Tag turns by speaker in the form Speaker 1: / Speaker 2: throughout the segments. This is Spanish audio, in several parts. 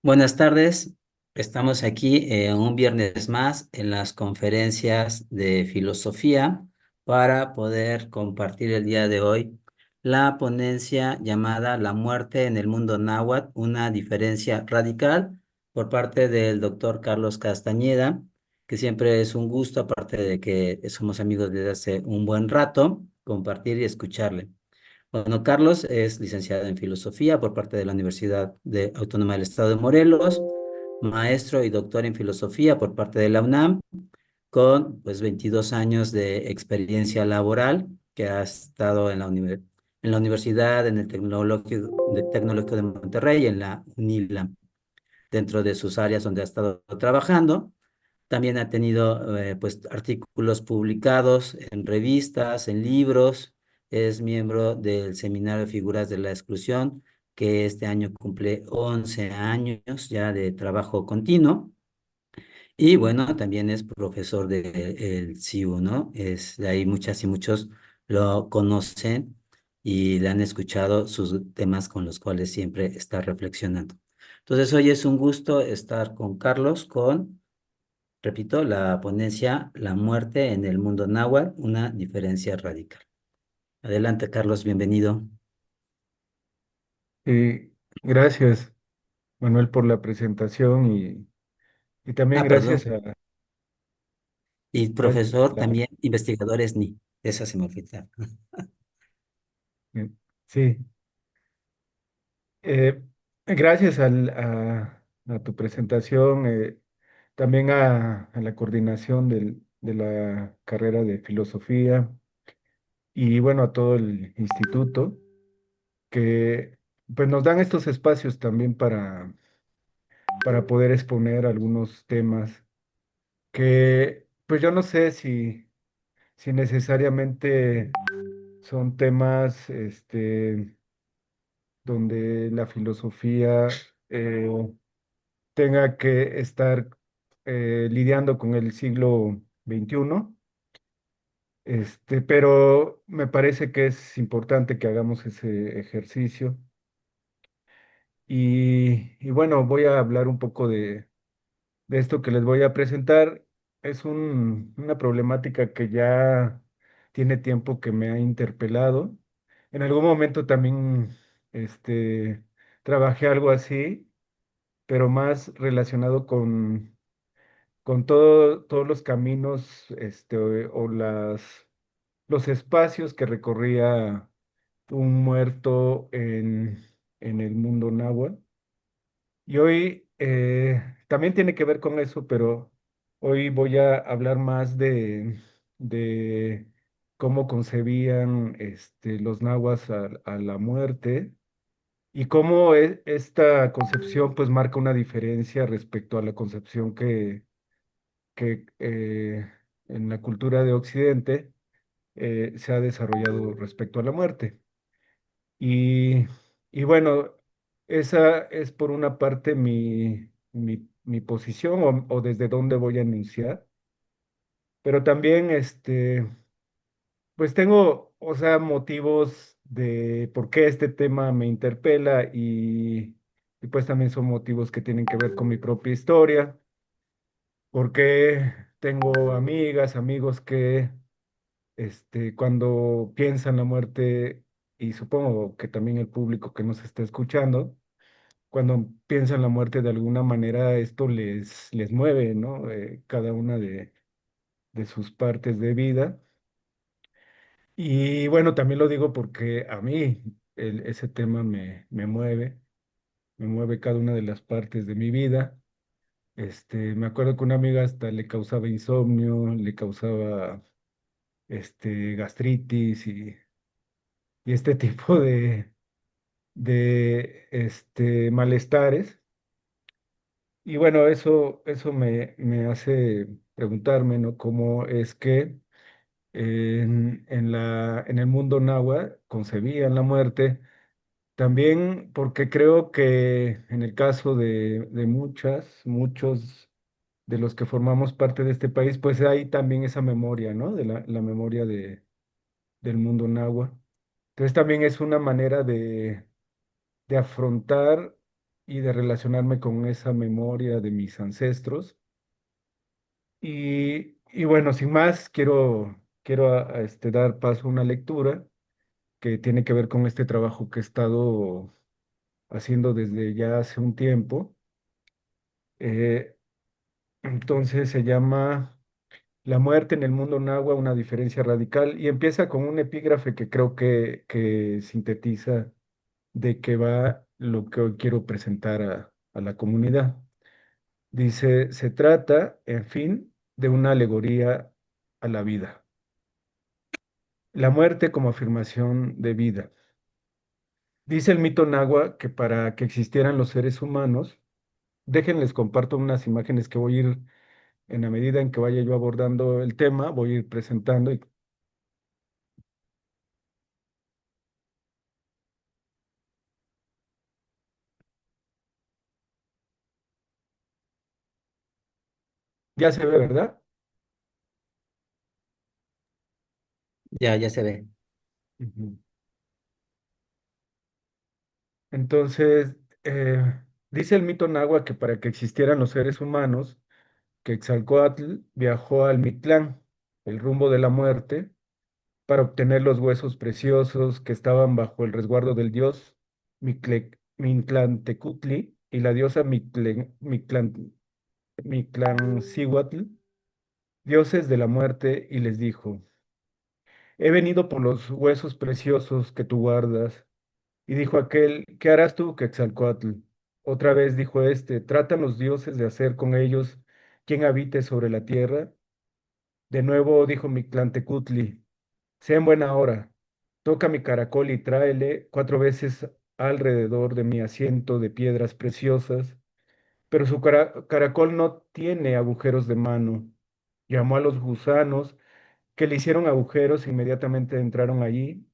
Speaker 1: Buenas tardes, estamos aquí un viernes más en las conferencias de filosofía para poder compartir el día de hoy la ponencia llamada La muerte en el mundo náhuatl, una diferencia radical por parte del doctor Carlos Castañeda, que siempre es un gusto, aparte de que somos amigos desde hace un buen rato, compartir y escucharle. Bueno, Carlos es licenciado en filosofía por parte de la Autónoma del Estado de Morelos, maestro y doctor en filosofía por parte de la UNAM, con pues 22 años de experiencia laboral que ha estado en la universidad, en el Tecnológico de Monterrey, en la UNILAM, dentro de sus áreas donde ha estado trabajando. También ha tenido pues artículos publicados en revistas, en libros. Es miembro del Seminario de Figuras de la Exclusión, que este año cumple 11 años ya de trabajo continuo. Y bueno, también es profesor del CIU, ¿no? Es de ahí muchas y muchos lo conocen y le han escuchado sus temas con los cuales siempre está reflexionando. Entonces, hoy es un gusto estar con Carlos, repito, la ponencia La muerte en el mundo náhuatl, una diferencia radical. Adelante, Carlos, bienvenido.
Speaker 2: Gracias, Manuel, por la presentación y también
Speaker 1: Ah, perdón.
Speaker 2: gracias
Speaker 1: Y
Speaker 2: gracias
Speaker 1: profesor,
Speaker 2: a
Speaker 1: también investigador SNI. Esa se me olvidó.
Speaker 2: eh, sí, eh, gracias a tu presentación, también a la coordinación de la carrera de filosofía y bueno, a todo el instituto que pues nos dan estos espacios también para poder exponer algunos temas que pues yo no sé si necesariamente son temas donde la filosofía eh, tenga que estar lidiando con el siglo XXI, pero me parece que es importante que hagamos ese ejercicio. Y bueno, voy a hablar un poco de esto que les voy a presentar. Es una problemática que ya tiene tiempo que me ha interpelado. En algún momento también trabajé algo así, pero más relacionado con todos los caminos o los espacios que recorría un muerto en el mundo náhuatl. Y hoy también tiene que ver con eso, pero hoy voy a hablar más de cómo concebían los nahuas a la muerte y cómo esta concepción pues marca una diferencia respecto a la concepción que en la cultura de Occidente se ha desarrollado respecto a la muerte. Y, y bueno, esa es por una parte mi posición o desde dónde voy a enunciar, pero también pues tengo, o sea, motivos de por qué este tema me interpela y pues también son motivos que tienen que ver con mi propia historia, porque tengo amigas, amigos que cuando piensan la muerte, y supongo que también el público que nos está escuchando, cuando piensan la muerte de alguna manera, esto les mueve, ¿no? Cada una de sus partes de vida. Y bueno, también lo digo porque a mí ese tema me mueve cada una de las partes de mi vida. Me acuerdo que una amiga hasta le causaba insomnio, le causaba gastritis y este tipo de malestares. Y bueno, eso me hace preguntarme, ¿no? ¿Cómo es que en el mundo náhuatl concebían la muerte? También porque creo que en el caso de muchos de los que formamos parte de este país, pues hay también esa memoria, ¿no? De la memoria del mundo náhuatl. Entonces también es una manera de afrontar y de relacionarme con esa memoria de mis ancestros. Y bueno, sin más, quiero dar paso a una lectura que tiene que ver con este trabajo que he estado haciendo desde ya hace un tiempo. Eh, entonces se llama La muerte en el mundo náhuatl, una diferencia radical, y empieza con un epígrafe que creo que sintetiza de qué va lo que hoy quiero presentar a la comunidad. Dice, se trata, en fin, de una alegoría a la vida. La muerte como afirmación de vida. Dice el mito náhuatl que para que existieran los seres humanos, déjenles comparto unas imágenes que voy a ir, en la medida en que vaya yo abordando el tema, voy a ir presentando y ya se ve, ¿verdad?
Speaker 1: Ya se ve.
Speaker 2: Ujú. Entonces, dice el mito náhuatl que para que existieran los seres humanos, Quetzalcóatl viajó al Mictlán, el rumbo de la muerte, para obtener los huesos preciosos que estaban bajo el resguardo del dios Mictlantecutli y la diosa Mictlancíhuatl, dioses de la muerte, y les dijo, he venido por los huesos preciosos que tú guardas. Y dijo aquel, ¿qué harás tú, Quetzalcóatl? Otra vez dijo este, ¿tratan los dioses de hacer con ellos quien habite sobre la tierra? De nuevo dijo Mictlantecutli, sea en buena hora, toca mi caracol y tráele 4 veces alrededor de mi asiento de piedras preciosas, pero su caracol no tiene agujeros de mano. Llamó a los gusanos que le hicieron agujeros, inmediatamente entraron allí,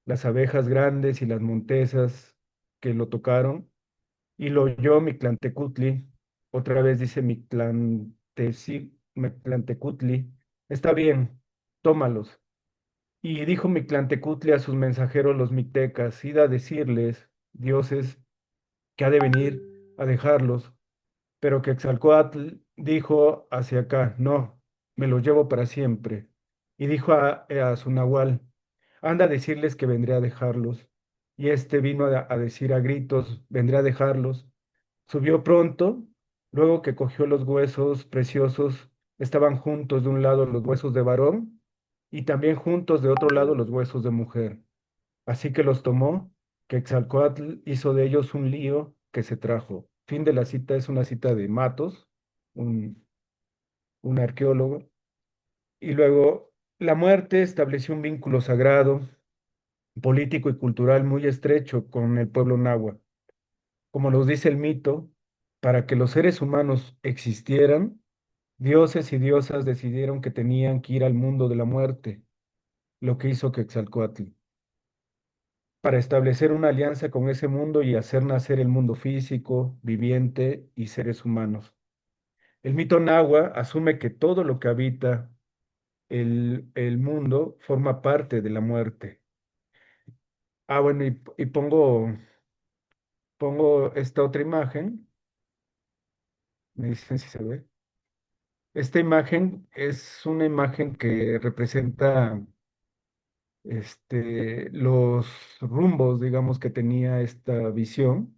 Speaker 2: las abejas grandes y las montesas que lo tocaron, y lo oyó Mictlantecutli, otra vez dice Mictlantecutli, está bien, tómalos. Y dijo Mictlantecutli a sus mensajeros los mixtecas, id a decirles, dioses, que ha de venir a dejarlos. Pero Quetzalcóatl dijo hacia acá, no, me los llevo para siempre. Y dijo a su nahual, anda a decirles que vendré a dejarlos. Y este vino a decir a gritos, vendré a dejarlos. Subió pronto, luego que cogió los huesos preciosos, estaban juntos de un lado los huesos de varón y también juntos de otro lado los huesos de mujer. Así que los tomó, que Quetzalcóatl hizo de ellos un lío que se trajo. Fin de la cita es una cita de Matos, un, un arqueólogo. Y luego, la muerte estableció un vínculo sagrado, político y cultural muy estrecho con el pueblo náhuatl. Como nos dice el mito, para que los seres humanos existieran, dioses y diosas decidieron que tenían que ir al mundo de la muerte, lo que hizo Quetzalcóatl, para establecer una alianza con ese mundo y hacer nacer el mundo físico, viviente y seres humanos. El mito náhuatl asume que todo lo que habita el mundo forma parte de la muerte. Ah, bueno, y pongo esta otra imagen, me dicen si se ve. Esta imagen es una imagen que representa los rumbos, digamos, que tenía esta visión,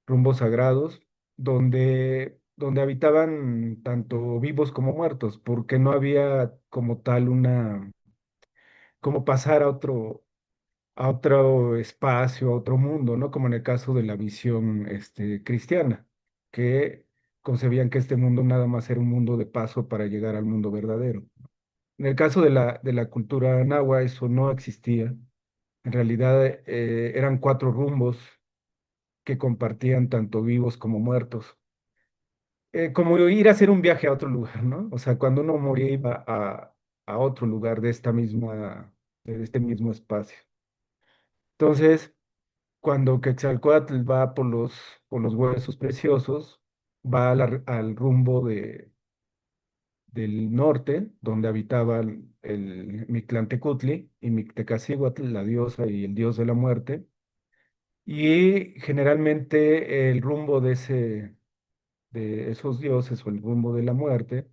Speaker 2: rumbos sagrados, donde habitaban tanto vivos como muertos, porque no había como tal como pasar a otro espacio, a otro mundo, ¿no? Como en el caso de la visión, cristiana, que concebían que este mundo nada más era un mundo de paso para llegar al mundo verdadero. En el caso de la cultura náhuatl, eso no existía. En realidad, eran 4 rumbos que compartían tanto vivos como muertos. Como ir a hacer un viaje a otro lugar, ¿no? O sea, cuando uno moría iba a otro lugar de este mismo espacio. Entonces, cuando Quetzalcóatl va por los huesos preciosos, va al rumbo del norte, donde habitaban el Mictlantecutli y Mictecacihuatl, la diosa y el dios de la muerte. Y generalmente el rumbo de esos dioses o el rumbo de la muerte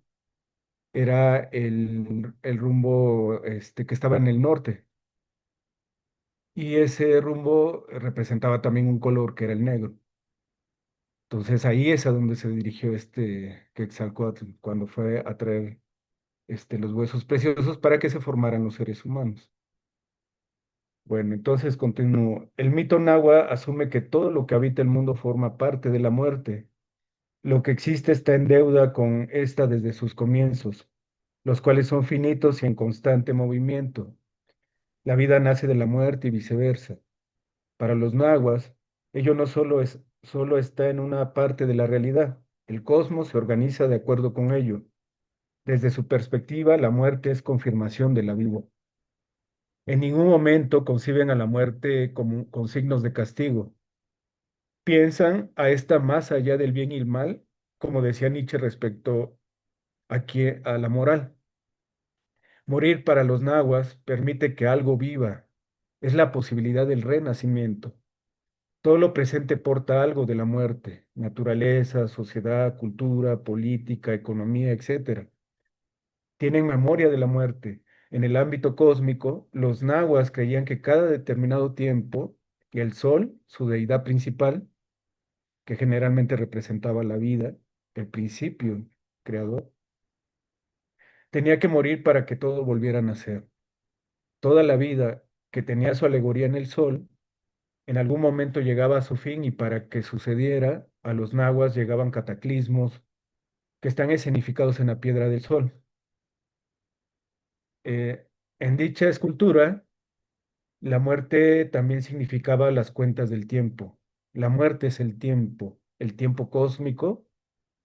Speaker 2: era el rumbo que estaba en el norte. Y ese rumbo representaba también un color que era el negro. Entonces ahí es a donde se dirigió Quetzalcóatl cuando fue a traer los huesos preciosos para que se formaran los seres humanos. Bueno, entonces continúo. El mito náhuatl asume que todo lo que habita el mundo forma parte de la muerte. Lo que existe está en deuda con esta desde sus comienzos, los cuales son finitos y en constante movimiento. La vida nace de la muerte y viceversa. Para los nahuas, ello no solo está en una parte de la realidad. El cosmos se organiza de acuerdo con ello. Desde su perspectiva, la muerte es confirmación de la vida. En ningún momento conciben a la muerte como con signos de castigo. Piensan a esta más allá del bien y el mal, como decía Nietzsche respecto a la moral. Morir para los nahuas permite que algo viva. Es la posibilidad del renacimiento. Todo lo presente porta algo de la muerte, naturaleza, sociedad, cultura, política, economía, etcétera. Tienen memoria de la muerte. En el ámbito cósmico, los nahuas creían que cada determinado tiempo, el sol, su deidad principal, que generalmente representaba la vida, el principio creador, tenía que morir para que todo volviera a nacer. Toda la vida que tenía su alegoría en el sol, en algún momento llegaba a su fin y para que sucediera, a los nahuas llegaban cataclismos que están escenificados en la piedra del sol. Eh, en dicha escultura, la muerte también significaba las cuentas del tiempo. La muerte es el tiempo cósmico,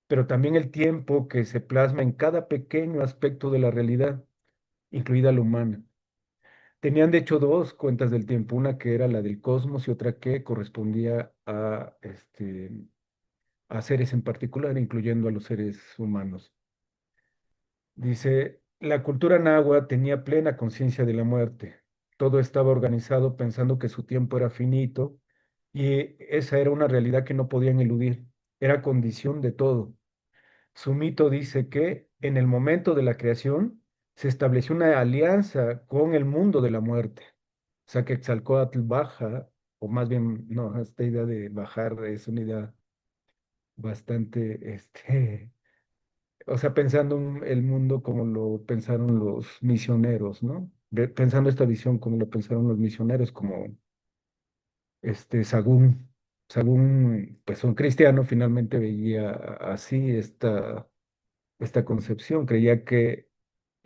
Speaker 2: pero también el tiempo que se plasma en cada pequeño aspecto de la realidad, incluida la humana. Tenían de hecho dos cuentas del tiempo, una que era la del cosmos y otra que correspondía a seres en particular, incluyendo a los seres humanos. Dice, la cultura náhuatl tenía plena conciencia de la muerte. Todo estaba organizado pensando que su tiempo era finito y esa era una realidad que no podían eludir. Era condición de todo. Su mito dice que en el momento de la creación se estableció una alianza con el mundo de la muerte. O sea que Quetzalcóatl baja, o más bien, no, esta idea de bajar es una idea bastante, o sea, pensando el mundo como lo pensaron los misioneros, ¿no? Pensando esta visión como lo pensaron los misioneros, como Sagún. Sagún, pues un cristiano, finalmente veía así esta concepción, creía que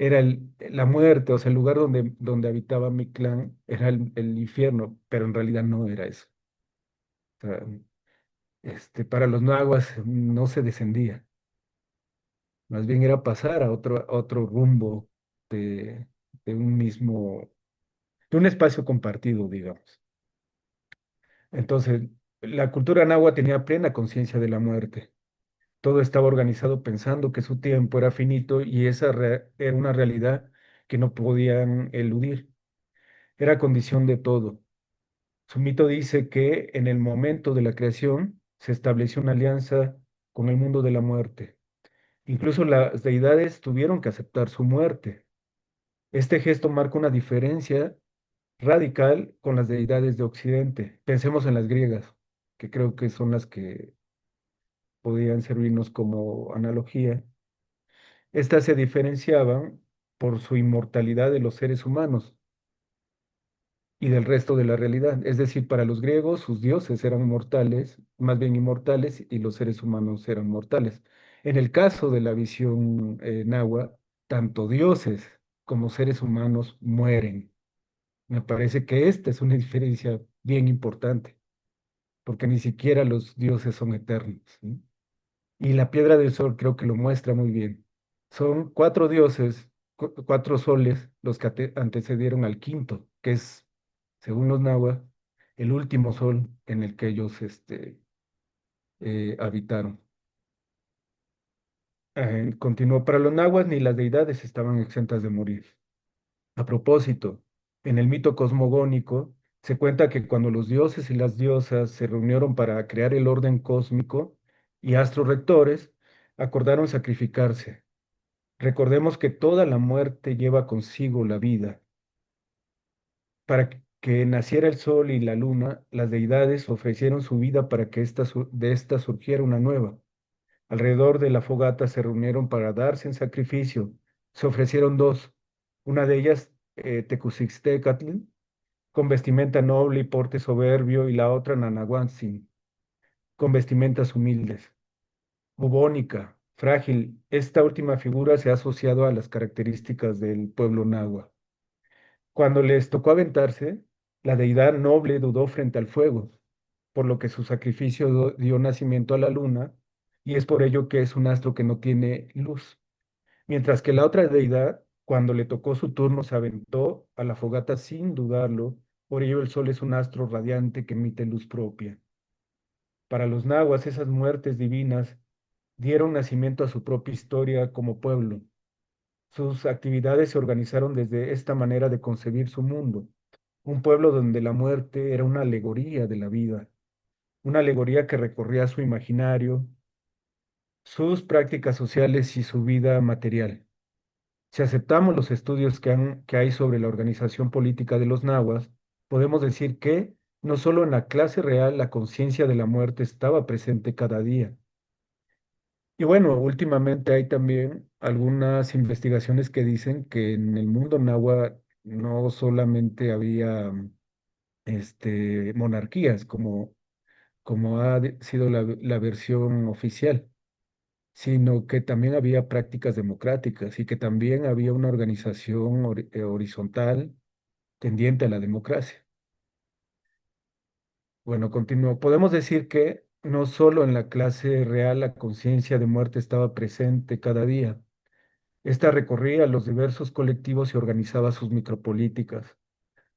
Speaker 2: era la muerte, o sea, el lugar donde habitaba mi clan era el infierno, pero en realidad no era eso. O sea, para los nahuas no se descendía, más bien era pasar a otro rumbo de, de un mismo, de un espacio compartido, digamos. Entonces, la cultura náhuatl tenía plena conciencia de la muerte. Todo estaba organizado pensando que su tiempo era finito y esa era una realidad que no podían eludir. Era condición de todo. Su mito dice que en el momento de la creación se estableció una alianza con el mundo de la muerte. Incluso las deidades tuvieron que aceptar su muerte. Este gesto marca una diferencia radical con las deidades de Occidente. Pensemos en las griegas, que creo que son las que podían servirnos como analogía. Estas se diferenciaban por su inmortalidad de los seres humanos y del resto de la realidad. Es decir, para los griegos sus dioses eran mortales, más bien inmortales, y los seres humanos eran mortales. En el caso de la visión náhuatl, tanto dioses como seres humanos mueren. Me parece que esta es una diferencia bien importante, porque ni siquiera los dioses son eternos, ¿sí? Y la piedra del sol creo que lo muestra muy bien. Son cuatro dioses, cuatro soles, los que antecedieron al quinto, que es, según los náhuatl, el último sol en el que ellos habitaron. Continuó, para los nahuas ni las deidades estaban exentas de morir. A propósito, en el mito cosmogónico se cuenta que cuando los dioses y las diosas se reunieron para crear el orden cósmico y astros rectores, acordaron sacrificarse. Recordemos que toda la muerte lleva consigo la vida. Para que naciera el sol y la luna, las deidades ofrecieron su vida para que de esta surgiera una nueva. Alrededor de la fogata se reunieron para darse en sacrificio. Se ofrecieron dos, una de ellas Tecusixtecatl, con vestimenta noble y porte soberbio, y la otra Nanahuantzin, con vestimentas humildes. Bubónica, frágil, esta última figura se ha asociado a las características del pueblo nahua. Cuando les tocó aventarse, la deidad noble dudó frente al fuego, por lo que su sacrificio dio nacimiento a la luna, y es por ello que es un astro que no tiene luz. Mientras que la otra deidad, cuando le tocó su turno, se aventó a la fogata sin dudarlo, por ello el sol es un astro radiante que emite luz propia. Para los nahuas, esas muertes divinas dieron nacimiento a su propia historia como pueblo. Sus actividades se organizaron desde esta manera de concebir su mundo, un pueblo donde la muerte era una alegoría de la vida, una alegoría que recorría su imaginario, sus prácticas sociales y su vida material. Si aceptamos los estudios que hay sobre la organización política de los nahuas, podemos decir que no solo en la clase real la conciencia de la muerte estaba presente cada día. Y bueno, últimamente hay también algunas investigaciones que dicen que en el mundo náhuatl no solamente había monarquías, como sido la versión oficial, sino que también había prácticas democráticas y que también había una organización horizontal tendiente a la democracia. Bueno, continúo. Podemos decir que no solo en la clase real la conciencia de muerte estaba presente cada día. Esta recorría los diversos colectivos y organizaba sus micropolíticas.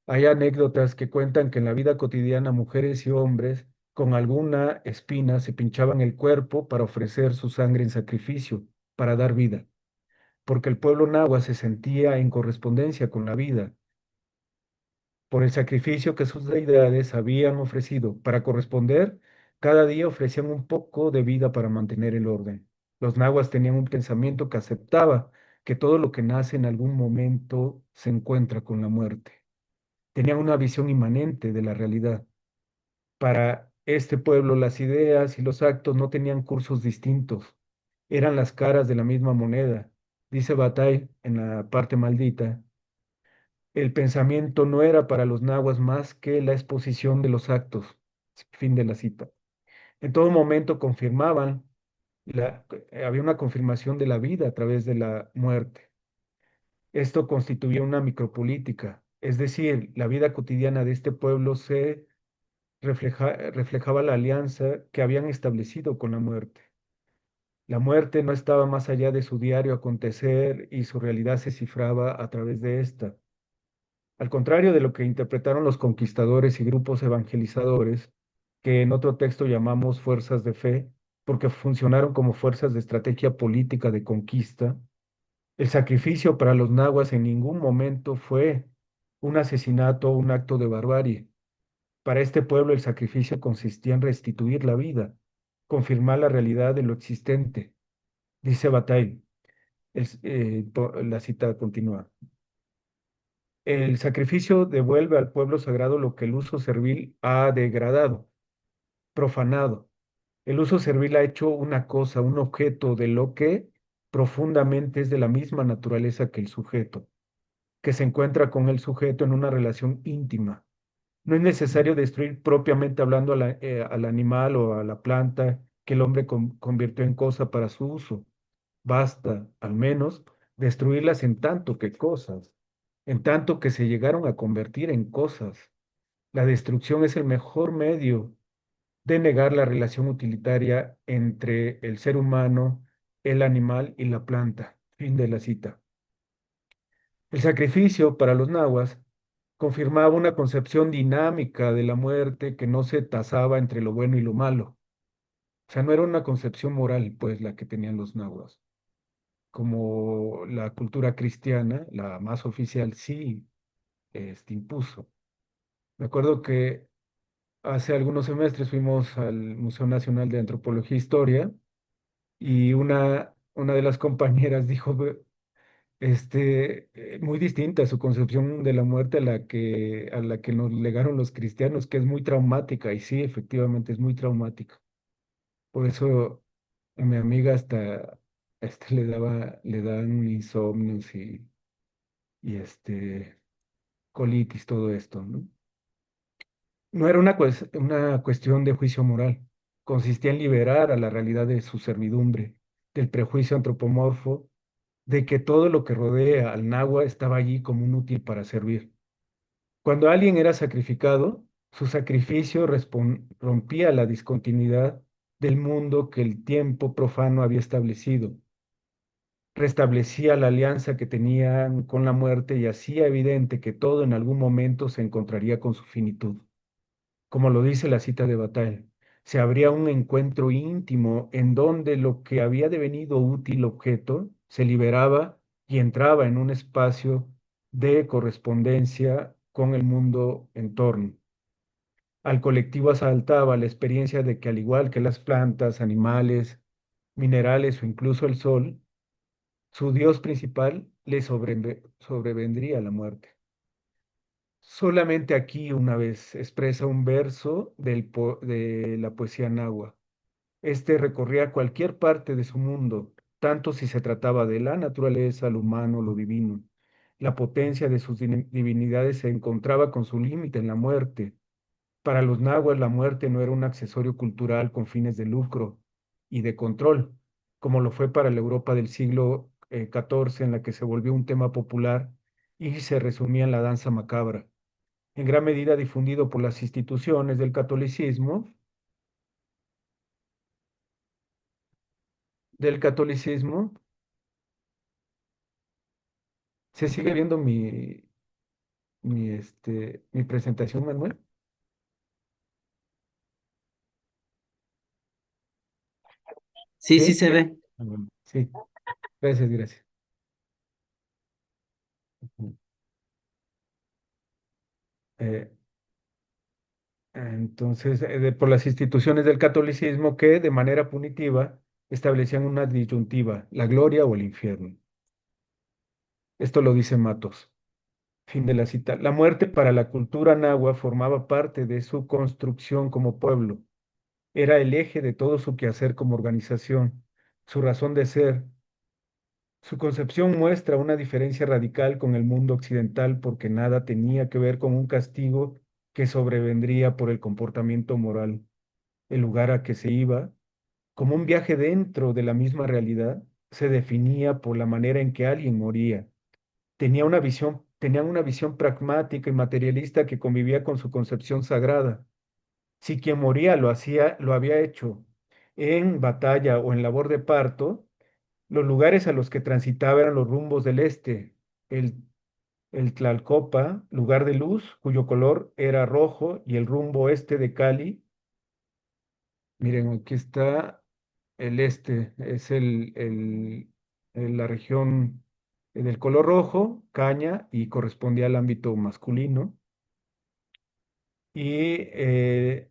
Speaker 2: Hay anécdotas que cuentan que en la vida cotidiana mujeres y hombres con alguna espina se pinchaban el cuerpo para ofrecer su sangre en sacrificio, para dar vida, porque el pueblo nahua se sentía en correspondencia con la vida, por el sacrificio que sus deidades habían ofrecido. Para corresponder, cada día ofrecían un poco de vida para mantener el orden. Los nahuas tenían un pensamiento que aceptaba que todo lo que nace en algún momento se encuentra con la muerte. Tenían una visión inmanente de la realidad. Para este pueblo, las ideas y los actos no tenían cursos distintos, eran las caras de la misma moneda. Dice Bataille en la parte maldita, el pensamiento no era para los nahuas más que la exposición de los actos. Fin de la cita. En todo momento confirmaban, había una confirmación de la vida a través de la muerte. Esto constituía una micropolítica, es decir, la vida cotidiana de este pueblo reflejaba la alianza que habían establecido con la muerte. La muerte no estaba más allá de su diario acontecer y su realidad se cifraba a través de esta. Al contrario de lo que interpretaron los conquistadores y grupos evangelizadores, que en otro texto llamamos fuerzas de fe, porque funcionaron como fuerzas de estrategia política de conquista, el sacrificio para los nahuas en ningún momento fue un asesinato o un acto de barbarie. Para este pueblo el sacrificio consistía en restituir la vida, confirmar la realidad de lo existente. Dice Bataille, la cita continúa. El sacrificio devuelve al pueblo sagrado lo que el uso servil ha degradado, profanado. El uso servil ha hecho una cosa, un objeto de lo que profundamente es de la misma naturaleza que el sujeto, que se encuentra con el sujeto en una relación íntima. No es necesario destruir propiamente hablando al animal o a la planta que el hombre convirtió en cosa para su uso. Basta, al menos, destruirlas en tanto que cosas, en tanto que se llegaron a convertir en cosas. La destrucción es el mejor medio de negar la relación utilitaria entre el ser humano, el animal y la planta. Fin de la cita. El sacrificio para los nahuas confirmaba una concepción dinámica de la muerte que no se tasaba entre lo bueno y lo malo. O sea, no era una concepción moral, pues, la que tenían los nahuas. como la cultura cristiana, la más oficial, sí impuso. Me acuerdo que hace algunos semestres fuimos al Museo Nacional de Antropología e Historia y una de las compañeras dijo, muy distinta su concepción de la muerte a la que nos legaron los cristianos, que es muy traumática, y sí, efectivamente es muy traumática. Por eso a mi amiga hasta le dan insomnios y colitis, todo esto, ¿no? No era una cuestión de juicio moral, consistía en liberar a la realidad de su servidumbre, del prejuicio antropomorfo, de que todo lo que rodea al náhuatl estaba allí como un útil para servir. Cuando alguien era sacrificado, su sacrificio rompía la discontinuidad del mundo que el tiempo profano había establecido, restablecía la alianza que tenían con la muerte y hacía evidente que todo en algún momento se encontraría con su finitud. Como lo dice la cita de Bataille, se abría un encuentro íntimo en donde lo que había devenido útil objeto se liberaba y entraba en un espacio de correspondencia con el mundo en torno. Al colectivo asaltaba la experiencia de que al igual que las plantas, animales, minerales o incluso el sol, su dios principal le sobrevendría la muerte. Solamente aquí una vez expresa un verso de la poesía náhuatl. Este recorría cualquier parte de su mundo, tanto si se trataba de la naturaleza, lo humano, lo divino. La potencia de sus divinidades se encontraba con su límite en la muerte. Para los náhuatl la muerte no era un accesorio cultural con fines de lucro y de control, como lo fue para la Europa del siglo XIV, en la que se volvió un tema popular y se resumía en la danza macabra, en gran medida difundido por las instituciones del catolicismo. ¿Se sigue viendo mi presentación, Manuel?
Speaker 1: Sí, sí
Speaker 2: ¿Sí?
Speaker 1: se ve.
Speaker 2: Ah, bueno, sí, gracias, gracias. Ujú. Eh, entonces, por las instituciones del catolicismo que de manera punitiva establecían una disyuntiva, la gloria o el infierno. Esto lo dice Matos. Fin de la cita. La muerte para la cultura nahua formaba parte de su construcción como pueblo. Era el eje de todo su quehacer como organización, su razón de ser. Su concepción muestra una diferencia radical con el mundo occidental porque nada tenía que ver con un castigo que sobrevendría por el comportamiento moral. El lugar a que se iba, como un viaje dentro de la misma realidad, se definía por la manera en que alguien moría. Tenían una visión pragmática y materialista que convivía con su concepción sagrada. Si quien moría lo había hecho en batalla o en labor de parto, los lugares a los que transitaba eran los rumbos del este, el, el Tlalcopa, lugar de luz, cuyo color era rojo, y el rumbo este de Cali. Miren, aquí está el este, es la región del color rojo, caña, y correspondía al ámbito masculino. Y, eh,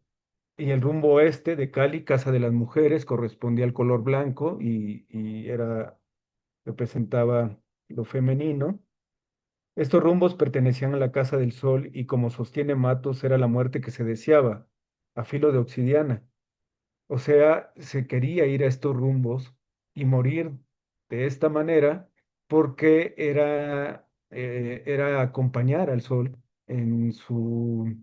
Speaker 2: y el rumbo oeste de Cali, Casa de las Mujeres, correspondía al color blanco y representaba lo femenino. Estos rumbos pertenecían a la Casa del Sol y como sostiene Matos, era la muerte que se deseaba, a filo de obsidiana. O sea, se quería ir a estos rumbos y morir de esta manera porque era acompañar al sol en su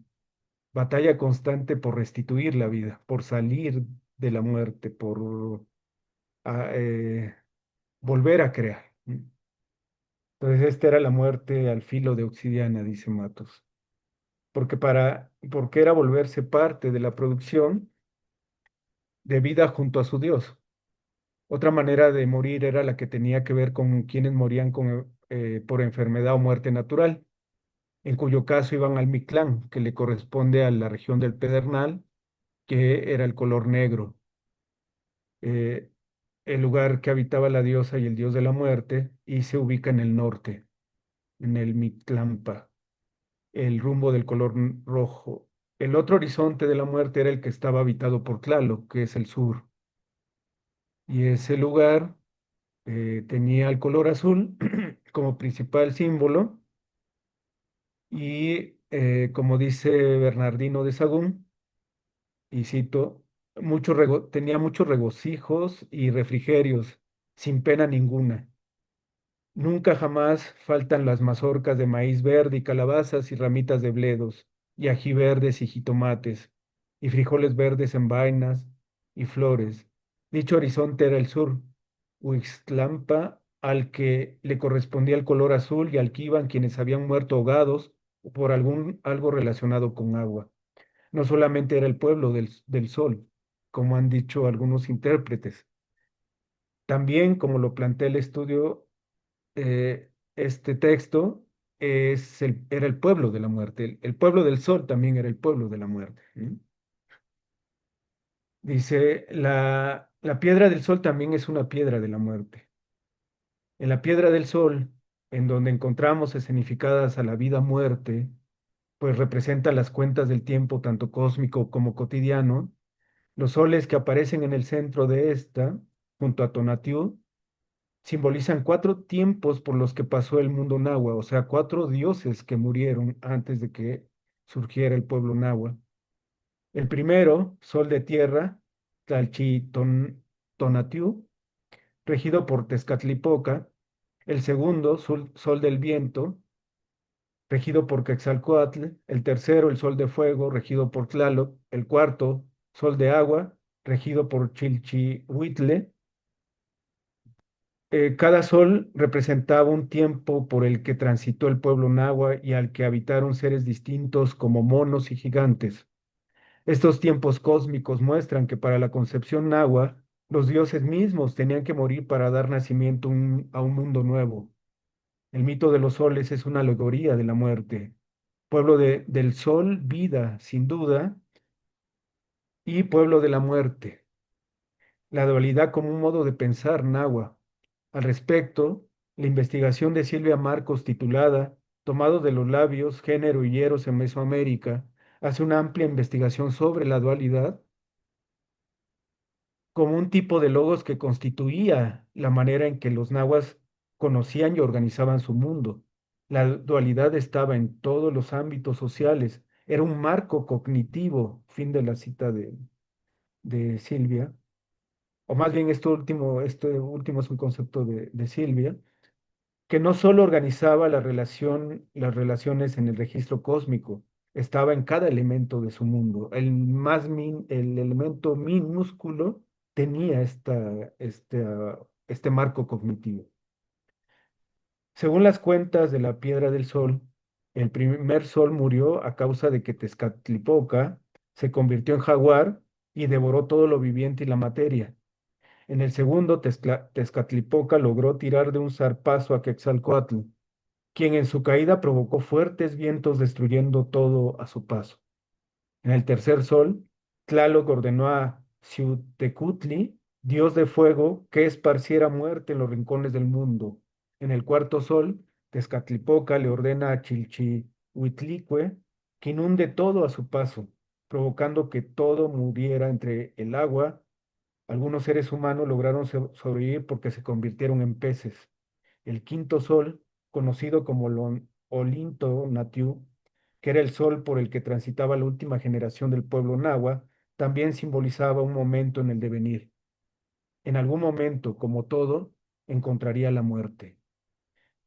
Speaker 2: batalla constante por restituir la vida, por salir de la muerte, por ah, eh, volver a crear. Entonces, esta era la muerte al filo de obsidiana, dice Matos, porque era volverse parte de la producción de vida junto a su Dios. Otra manera de morir era la que tenía que ver con quienes morían por enfermedad o muerte natural, en cuyo caso iban al Mictlán, que le corresponde a la región del Pedernal, que era el color negro. Eh, el lugar que habitaba la diosa y el dios de la muerte, y se ubica en el norte, en el Mictlampa, el rumbo del color rojo. El otro horizonte de la muerte era el que estaba habitado por Tlaloc, que es el sur, y ese lugar tenía el color azul como principal símbolo, y como dice Bernardino de Sagún, y cito, tenía muchos regocijos y refrigerios, sin pena ninguna. Nunca jamás faltan las mazorcas de maíz verde y calabazas y ramitas de bledos, y ají verdes y jitomates, y frijoles verdes en vainas y flores. Dicho horizonte era el sur, Huixtlampa, al que le correspondía el color azul y al que iban quienes habían muerto ahogados por algo relacionado con agua. No solamente era el pueblo del sol, como han dicho algunos intérpretes, también, como lo plantea el estudio, este texto era el pueblo de la muerte. El pueblo del sol también era el pueblo de la muerte. ¿Sí? Dice, la piedra del sol también es una piedra de la muerte. En la piedra del sol, en donde encontramos escenificadas a la vida-muerte, pues representa las cuentas del tiempo, tanto cósmico como cotidiano. Los soles que aparecen en el centro de esta, junto a Tonatiuh, simbolizan cuatro tiempos por los que pasó el mundo náhuatl, o sea, cuatro dioses que murieron antes de que surgiera el pueblo náhuatl. El primero, sol de tierra, Tonatiuh, regido por Tezcatlipoca. El segundo, sol del viento, regido por Quetzalcóatl. El tercero, el sol de fuego, regido por Tlaloc. El cuarto, sol de agua, regido por Chilchihuitle. Cada sol representaba un tiempo por el que transitó el pueblo náhuatl y al que habitaron seres distintos como monos y gigantes. Estos tiempos cósmicos muestran que para la concepción náhuatl, los dioses mismos tenían que morir para dar nacimiento a un mundo nuevo. El mito de los soles es una alegoría de la muerte. Pueblo del sol, vida, sin duda, y pueblo de la muerte. La dualidad como un modo de pensar náhuatl. Al respecto, la investigación de Silvia Marcos titulada Tomado de los labios, género y hieros en Mesoamérica, hace una amplia investigación sobre la dualidad como un tipo de logos que constituía la manera en que los nahuas conocían y organizaban su mundo. La dualidad estaba en todos los ámbitos sociales, era un marco cognitivo, fin de la cita de Silvia, o más bien este último es un concepto de Silvia, que no solo organizaba las relaciones en el registro cósmico, estaba en cada elemento de su mundo. El elemento minúsculo tenía este marco cognitivo. Según las cuentas de la Piedra del Sol, el primer sol murió a causa de que Tezcatlipoca se convirtió en jaguar y devoró todo lo viviente y la materia. En el segundo, Tezcatlipoca logró tirar de un zarpazo a Quetzalcóatl, quien en su caída provocó fuertes vientos destruyendo todo a su paso. En el tercer sol, Tlaloc ordenó a Xiuhtecutli, dios de fuego, que esparciera muerte en los rincones del mundo. En el cuarto sol, Tezcatlipoca le ordena a Chilchihuitlicue que inunde todo a su paso, provocando que todo muriera entre el agua. Algunos seres humanos lograron sobrevivir porque se convirtieron en peces. El quinto sol, conocido como Olinto Natiu, que era el sol por el que transitaba la última generación del pueblo nahua, también simbolizaba un momento en el devenir. En algún momento, como todo, encontraría la muerte.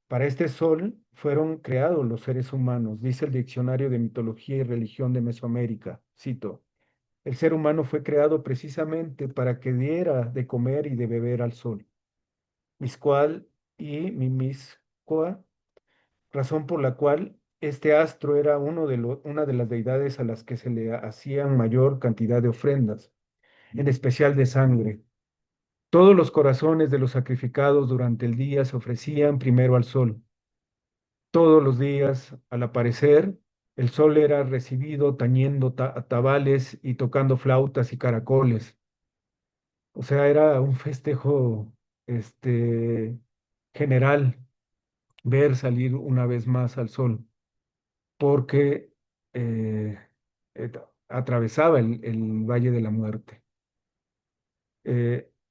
Speaker 2: Para este sol fueron creados los seres humanos, dice el Diccionario de Mitología y Religión de Mesoamérica. Cito, el ser humano fue creado precisamente para que diera de comer y de beber al sol. Miscual y Mimiscoa, razón por la cual este astro era una de las deidades a las que se le hacían mayor cantidad de ofrendas, en especial de sangre. Todos los corazones de los sacrificados durante el día se ofrecían primero al sol. Todos los días, al aparecer, el sol era recibido tañendo tabales y tocando flautas y caracoles. O sea, era un festejo, este, general ver salir una vez más al sol, porque eh, atravesaba el Valle de la Muerte.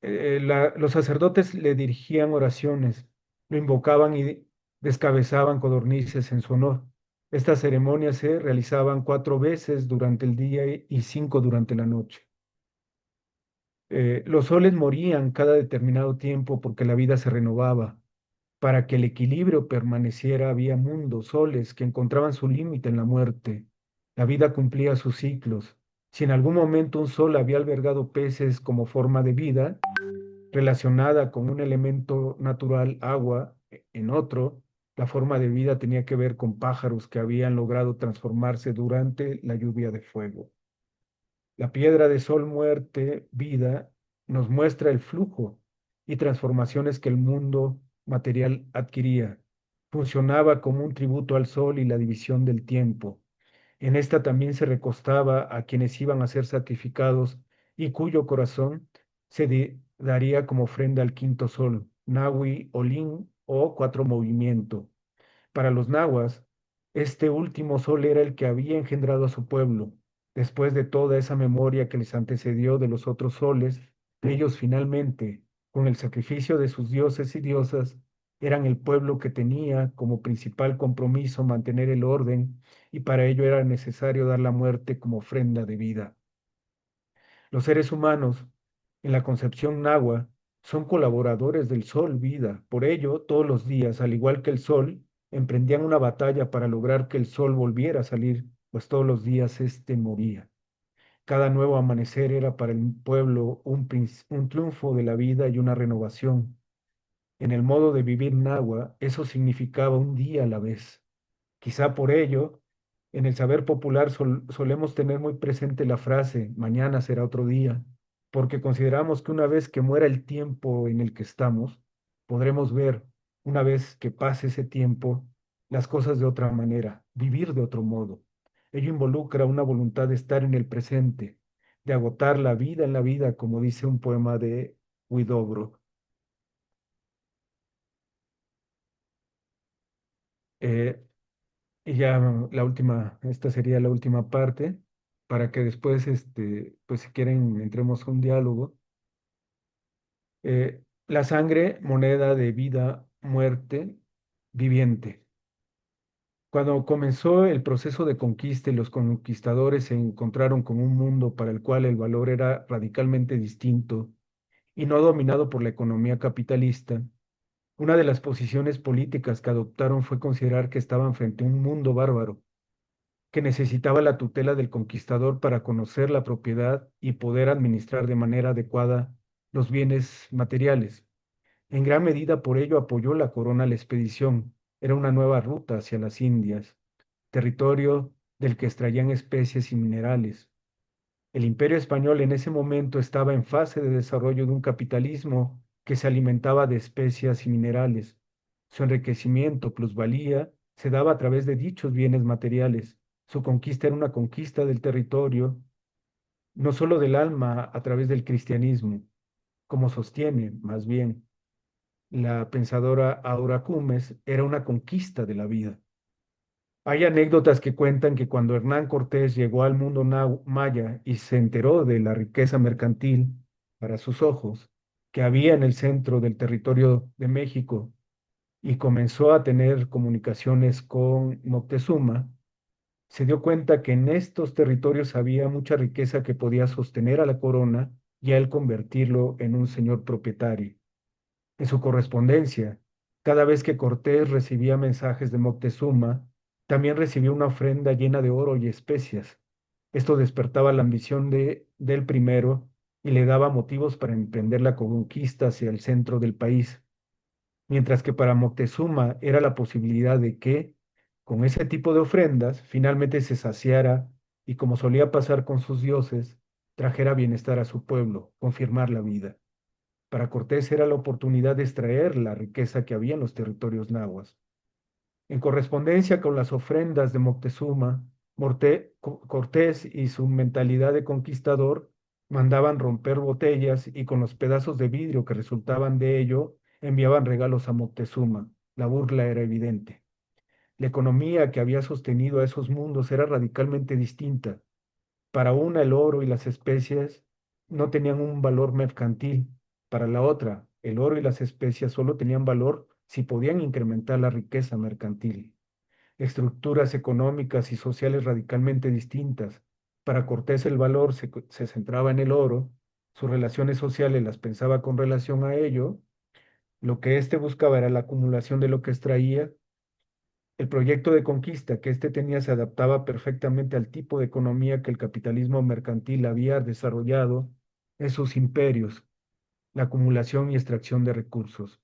Speaker 2: Los sacerdotes le dirigían oraciones, lo invocaban y descabezaban codornices en su honor. Estas ceremonias se realizaban 4 veces durante el día y 5 durante la noche. Los soles morían cada determinado tiempo porque la vida se renovaba. Para que el equilibrio permaneciera, había mundos, soles que encontraban su límite en la muerte. La vida cumplía sus ciclos. Si en algún momento un sol había albergado peces como forma de vida, relacionada con un elemento natural, agua, en otro, la forma de vida tenía que ver con pájaros que habían logrado transformarse durante la lluvia de fuego. La piedra de sol, muerte, vida, nos muestra el flujo y transformaciones que el mundo material adquiría. Funcionaba como un tributo al sol y la división del tiempo. En esta también se recostaba a quienes iban a ser sacrificados y cuyo corazón daría como ofrenda al quinto sol, Nahui Olin o cuatro movimiento. Para los nahuas, este último sol era el que había engendrado a su pueblo. Después de toda esa memoria que les antecedió de los otros soles, ellos finalmente, con el sacrificio de sus dioses y diosas, eran el pueblo que tenía como principal compromiso mantener el orden y para ello era necesario dar la muerte como ofrenda de vida. Los seres humanos, en la concepción nahua, son colaboradores del sol vida. Por ello, todos los días, al igual que el sol, emprendían una batalla para lograr que el sol volviera a salir, pues todos los días éste moría. Cada nuevo amanecer era para el pueblo un triunfo de la vida y una renovación. En el modo de vivir nahua, eso significaba un día a la vez. Quizá por ello, en el saber popular solemos tener muy presente la frase, mañana será otro día, porque consideramos que una vez que muera el tiempo en el que estamos, podremos ver, una vez que pase ese tiempo, las cosas de otra manera, vivir de otro modo. Ello involucra una voluntad de estar en el presente, de agotar la vida en la vida, como dice un poema de Huidobro. Eh, Y ya la última, esta sería la última parte, para que después, pues si quieren, entremos a un diálogo. La sangre, moneda de vida, muerte, viviente. Cuando comenzó el proceso de conquista y los conquistadores se encontraron con un mundo para el cual el valor era radicalmente distinto y no dominado por la economía capitalista, una de las posiciones políticas que adoptaron fue considerar que estaban frente a un mundo bárbaro que necesitaba la tutela del conquistador para conocer la propiedad y poder administrar de manera adecuada los bienes materiales. En gran medida por ello apoyó la corona la expedición. Era una nueva ruta hacia las Indias, territorio del que extraían especies y minerales. El imperio español en ese momento estaba en fase de desarrollo de un capitalismo que se alimentaba de especias y minerales. Su enriquecimiento, plusvalía, se daba a través de dichos bienes materiales. Su conquista era una conquista del territorio, no solo del alma a través del cristianismo, como sostiene más bien la pensadora Aura Cumes, era una conquista de la vida. Hay anécdotas que cuentan que cuando Hernán Cortés llegó al mundo maya y se enteró de la riqueza mercantil para sus ojos que había en el centro del territorio de México y comenzó a tener comunicaciones con Moctezuma, se dio cuenta que en estos territorios había mucha riqueza que podía sostener a la corona y a él convertirlo en un señor propietario. En su correspondencia, cada vez que Cortés recibía mensajes de Moctezuma, también recibía una ofrenda llena de oro y especias. Esto despertaba la ambición del primero y le daba motivos para emprender la conquista hacia el centro del país, mientras que para Moctezuma era la posibilidad de que, con ese tipo de ofrendas, finalmente se saciara y, como solía pasar con sus dioses, trajera bienestar a su pueblo, confirmar la vida. Para Cortés era la oportunidad de extraer la riqueza que había en los territorios nahuas. En correspondencia con las ofrendas de Moctezuma, Cortés y su mentalidad de conquistador Mandaban romper botellas y con los pedazos de vidrio que resultaban de ello, enviaban regalos a Moctezuma. La burla era evidente. La economía que había sostenido a esos mundos era radicalmente distinta. Para una, el oro y las especias no tenían un valor mercantil. Para la otra, el oro y las especias solo tenían valor si podían incrementar la riqueza mercantil. Estructuras económicas y sociales radicalmente distintas. Para Cortés el valor se centraba en el oro, sus relaciones sociales las pensaba con relación a ello, lo que éste buscaba era la acumulación de lo que extraía. El proyecto de conquista que éste tenía se adaptaba perfectamente al tipo de economía que el capitalismo mercantil había desarrollado en sus imperios, la acumulación y extracción de recursos.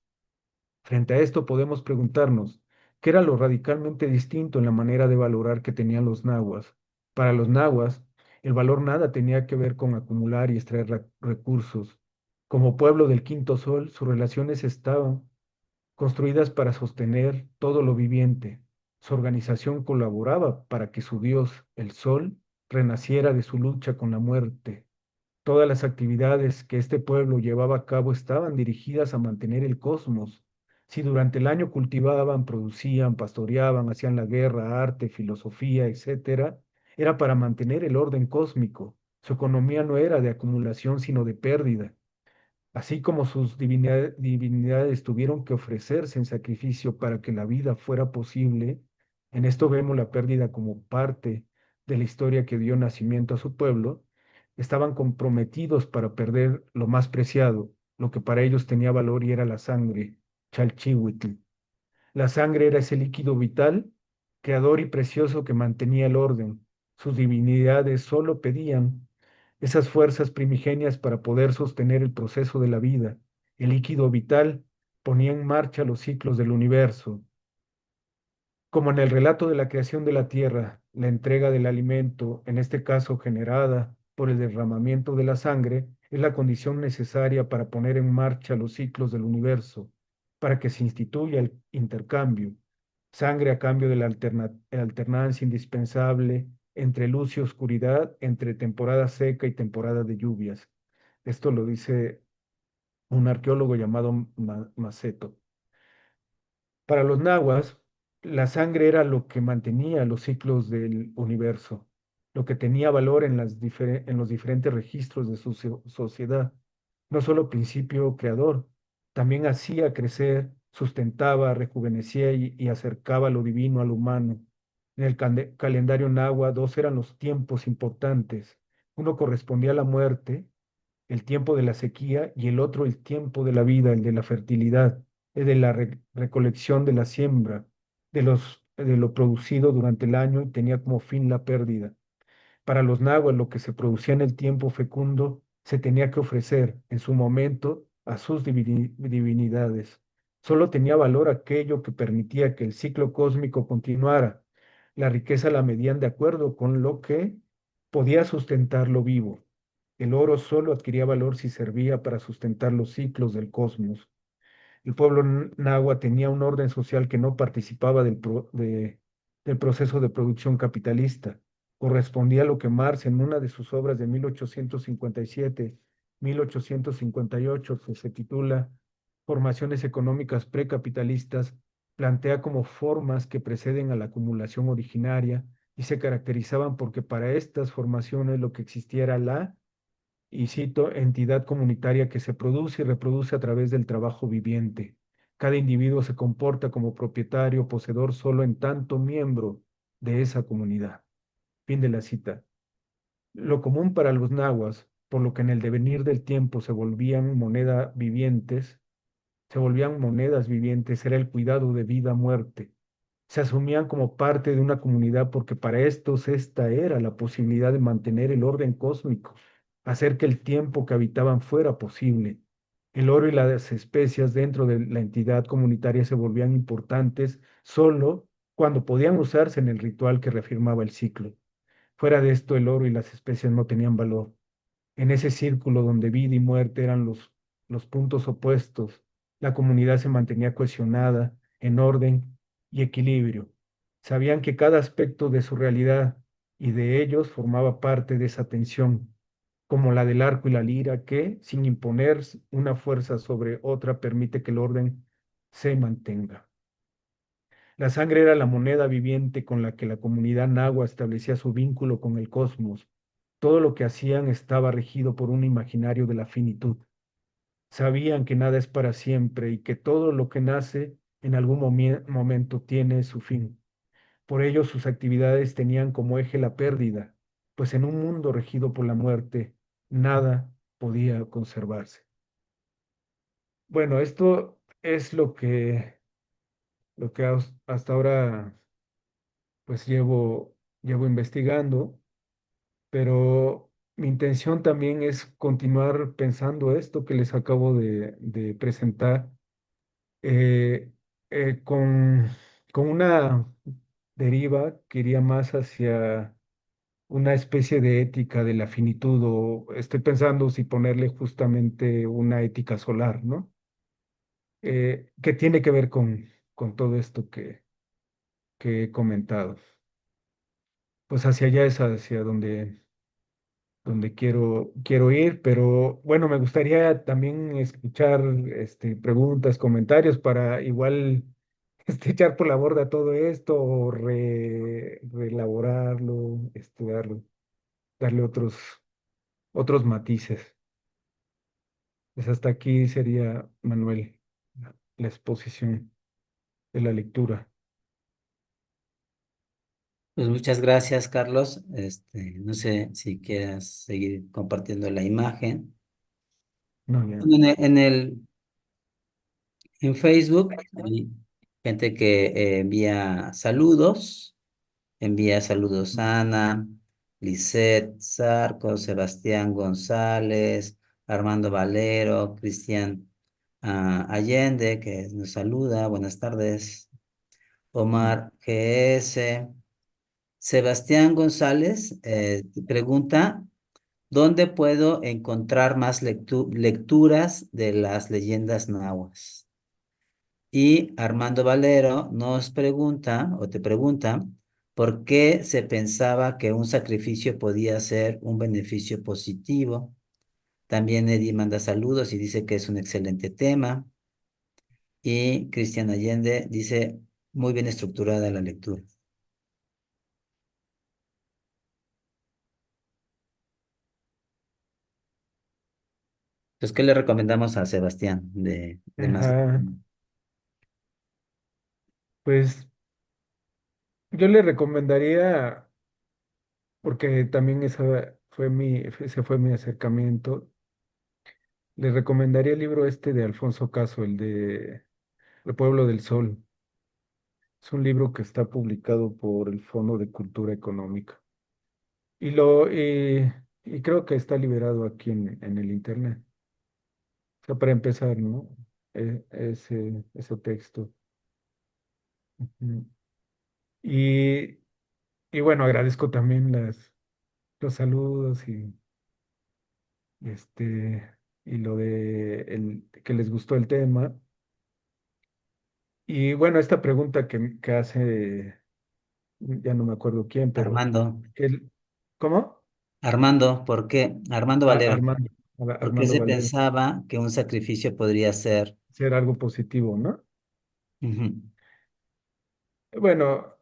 Speaker 2: Frente a esto podemos preguntarnos, ¿qué era lo radicalmente distinto en la manera de valorar que tenían los nahuas? Para los nahuas, el valor nada tenía que ver con acumular y extraer recursos. Como pueblo del quinto sol, sus relaciones estaban construidas para sostener todo lo viviente. Su organización colaboraba para que su dios, el sol, renaciera de su lucha con la muerte. Todas las actividades que este pueblo llevaba a cabo estaban dirigidas a mantener el cosmos. Si durante el año cultivaban, producían, pastoreaban, hacían la guerra, arte, filosofía, etcétera, era para mantener el orden cósmico. Su economía no era de acumulación, sino de pérdida. Así como sus divinidades tuvieron que ofrecerse en sacrificio para que la vida fuera posible, en esto vemos la pérdida como parte de la historia que dio nacimiento a su pueblo, estaban comprometidos para perder lo más preciado, lo que para ellos tenía valor y era la sangre, Chalchihuitl. La sangre era ese líquido vital, creador y precioso que mantenía el orden. Sus divinidades solo pedían esas fuerzas primigenias para poder sostener el proceso de la vida. El líquido vital ponía en marcha los ciclos del universo. Como en el relato de la creación de la tierra, la entrega del alimento, en este caso generada por el derramamiento de la sangre, es la condición necesaria para poner en marcha los ciclos del universo, para que se instituya el intercambio. Sangre a cambio de la alternancia indispensable entre luz y oscuridad, entre temporada seca y temporada de lluvias. Esto lo dice un arqueólogo llamado Maceto. Para los nahuas, la sangre era lo que mantenía los ciclos del universo, lo que tenía valor en, en los diferentes registros de su sociedad. No solo principio creador, también hacía crecer, sustentaba, rejuvenecía y acercaba lo divino al humano. En el calendario nahua, dos eran los tiempos importantes. Uno correspondía a la muerte, el tiempo de la sequía, y el otro el tiempo de la vida, el de la fertilidad, el de la recolección de la siembra, de lo producido durante el año y tenía como fin la pérdida. Para los nahuas, lo que se producía en el tiempo fecundo se tenía que ofrecer en su momento a sus divinidades. Solo tenía valor aquello que permitía que el ciclo cósmico continuara. La riqueza la medían de acuerdo con lo que podía sustentar lo vivo. El oro solo adquiría valor si servía para sustentar los ciclos del cosmos. El pueblo nahua tenía un orden social que no participaba del proceso de producción capitalista. Correspondía a lo que Marx en una de sus obras de 1857-1858, que se titula Formaciones económicas precapitalistas, plantea como formas que preceden a la acumulación originaria y se caracterizaban porque para estas formaciones lo que existía era la, y cito, entidad comunitaria que se produce y reproduce a través del trabajo viviente. Cada individuo se comporta como propietario, poseedor solo en tanto miembro de esa comunidad. Fin de la cita. Lo común para los nahuas, por lo que en el devenir del tiempo se volvían monedas vivientes, era el cuidado de vida a muerte. Se asumían como parte de una comunidad porque para estos esta era la posibilidad de mantener el orden cósmico, hacer que el tiempo que habitaban fuera posible. El oro y las especias dentro de la entidad comunitaria se volvían importantes solo cuando podían usarse en el ritual que reafirmaba el ciclo. Fuera de esto, el oro y las especias no tenían valor. En ese círculo donde vida y muerte eran los puntos opuestos, la comunidad se mantenía cohesionada, en orden y equilibrio. Sabían que cada aspecto de su realidad y de ellos formaba parte de esa tensión. como la del arco y la lira, que, sin imponer una fuerza sobre otra, permite que el orden se mantenga. La sangre era la moneda viviente con la que la comunidad nahua establecía su vínculo con el cosmos. Todo lo que hacían estaba regido por un imaginario de la finitud. Sabían que nada es para siempre y que todo lo que nace en algún momento tiene su fin. Por ello sus actividades tenían como eje la pérdida, pues en un mundo regido por la muerte, nada podía conservarse. Bueno, esto es lo que hasta ahora pues llevo investigando, pero mi intención también es continuar pensando esto que les acabo de presentar, eh, con una deriva que iría más hacia una especie de ética de la finitud, o estoy pensando si ponerle justamente una ética solar, ¿no? Que tiene que ver con todo esto que he comentado. Pues hacia allá es hacia donde quiero ir, pero bueno, me gustaría también escuchar preguntas, comentarios para igual echar por la borda todo esto o reelaborarlo, darle otros matices. Pues hasta aquí sería, Manuel, la exposición de la lectura.
Speaker 1: Pues muchas gracias, Carlos. No sé si quieras seguir compartiendo la imagen.
Speaker 2: No, ya.
Speaker 1: Bueno, en Facebook hay gente que envía saludos a Ana, Lisette Zarco, Sebastián González, Armando Valero, Cristian Allende, que nos saluda, buenas tardes, Omar GS. Sebastián González pregunta, ¿dónde puedo encontrar más lecturas de las leyendas nahuas? Y Armando Valero nos pregunta, o te pregunta, ¿por qué se pensaba que un sacrificio podía ser un beneficio positivo? También Eddie manda saludos y dice que es un excelente tema. Y Cristian Allende dice, muy bien estructurada la lectura. Entonces, ¿qué le recomendamos a Sebastián de más?
Speaker 2: Ajá, pues yo le recomendaría, porque también ese fue mi acercamiento, le recomendaría el libro de Alfonso Caso, el de El Pueblo del Sol. Es un libro que está publicado por el Fondo de Cultura Económica. Y, lo, y creo que está liberado aquí en el Internet. O sea, para empezar, ¿no? Ese texto. Ujú. Y, y bueno, agradezco también los saludos este, y lo de que les gustó el tema. Y bueno, esta pregunta que hace, ya no me acuerdo quién, pero
Speaker 1: Armando,
Speaker 2: ¿cómo?
Speaker 1: Armando, ¿por qué? Armando Valero,
Speaker 2: Armando,
Speaker 1: ¿por qué
Speaker 2: Armando
Speaker 1: se
Speaker 2: Valero,
Speaker 1: pensaba que un sacrificio podría ser?
Speaker 2: ser algo positivo, ¿no?
Speaker 1: Ujú.
Speaker 2: Bueno,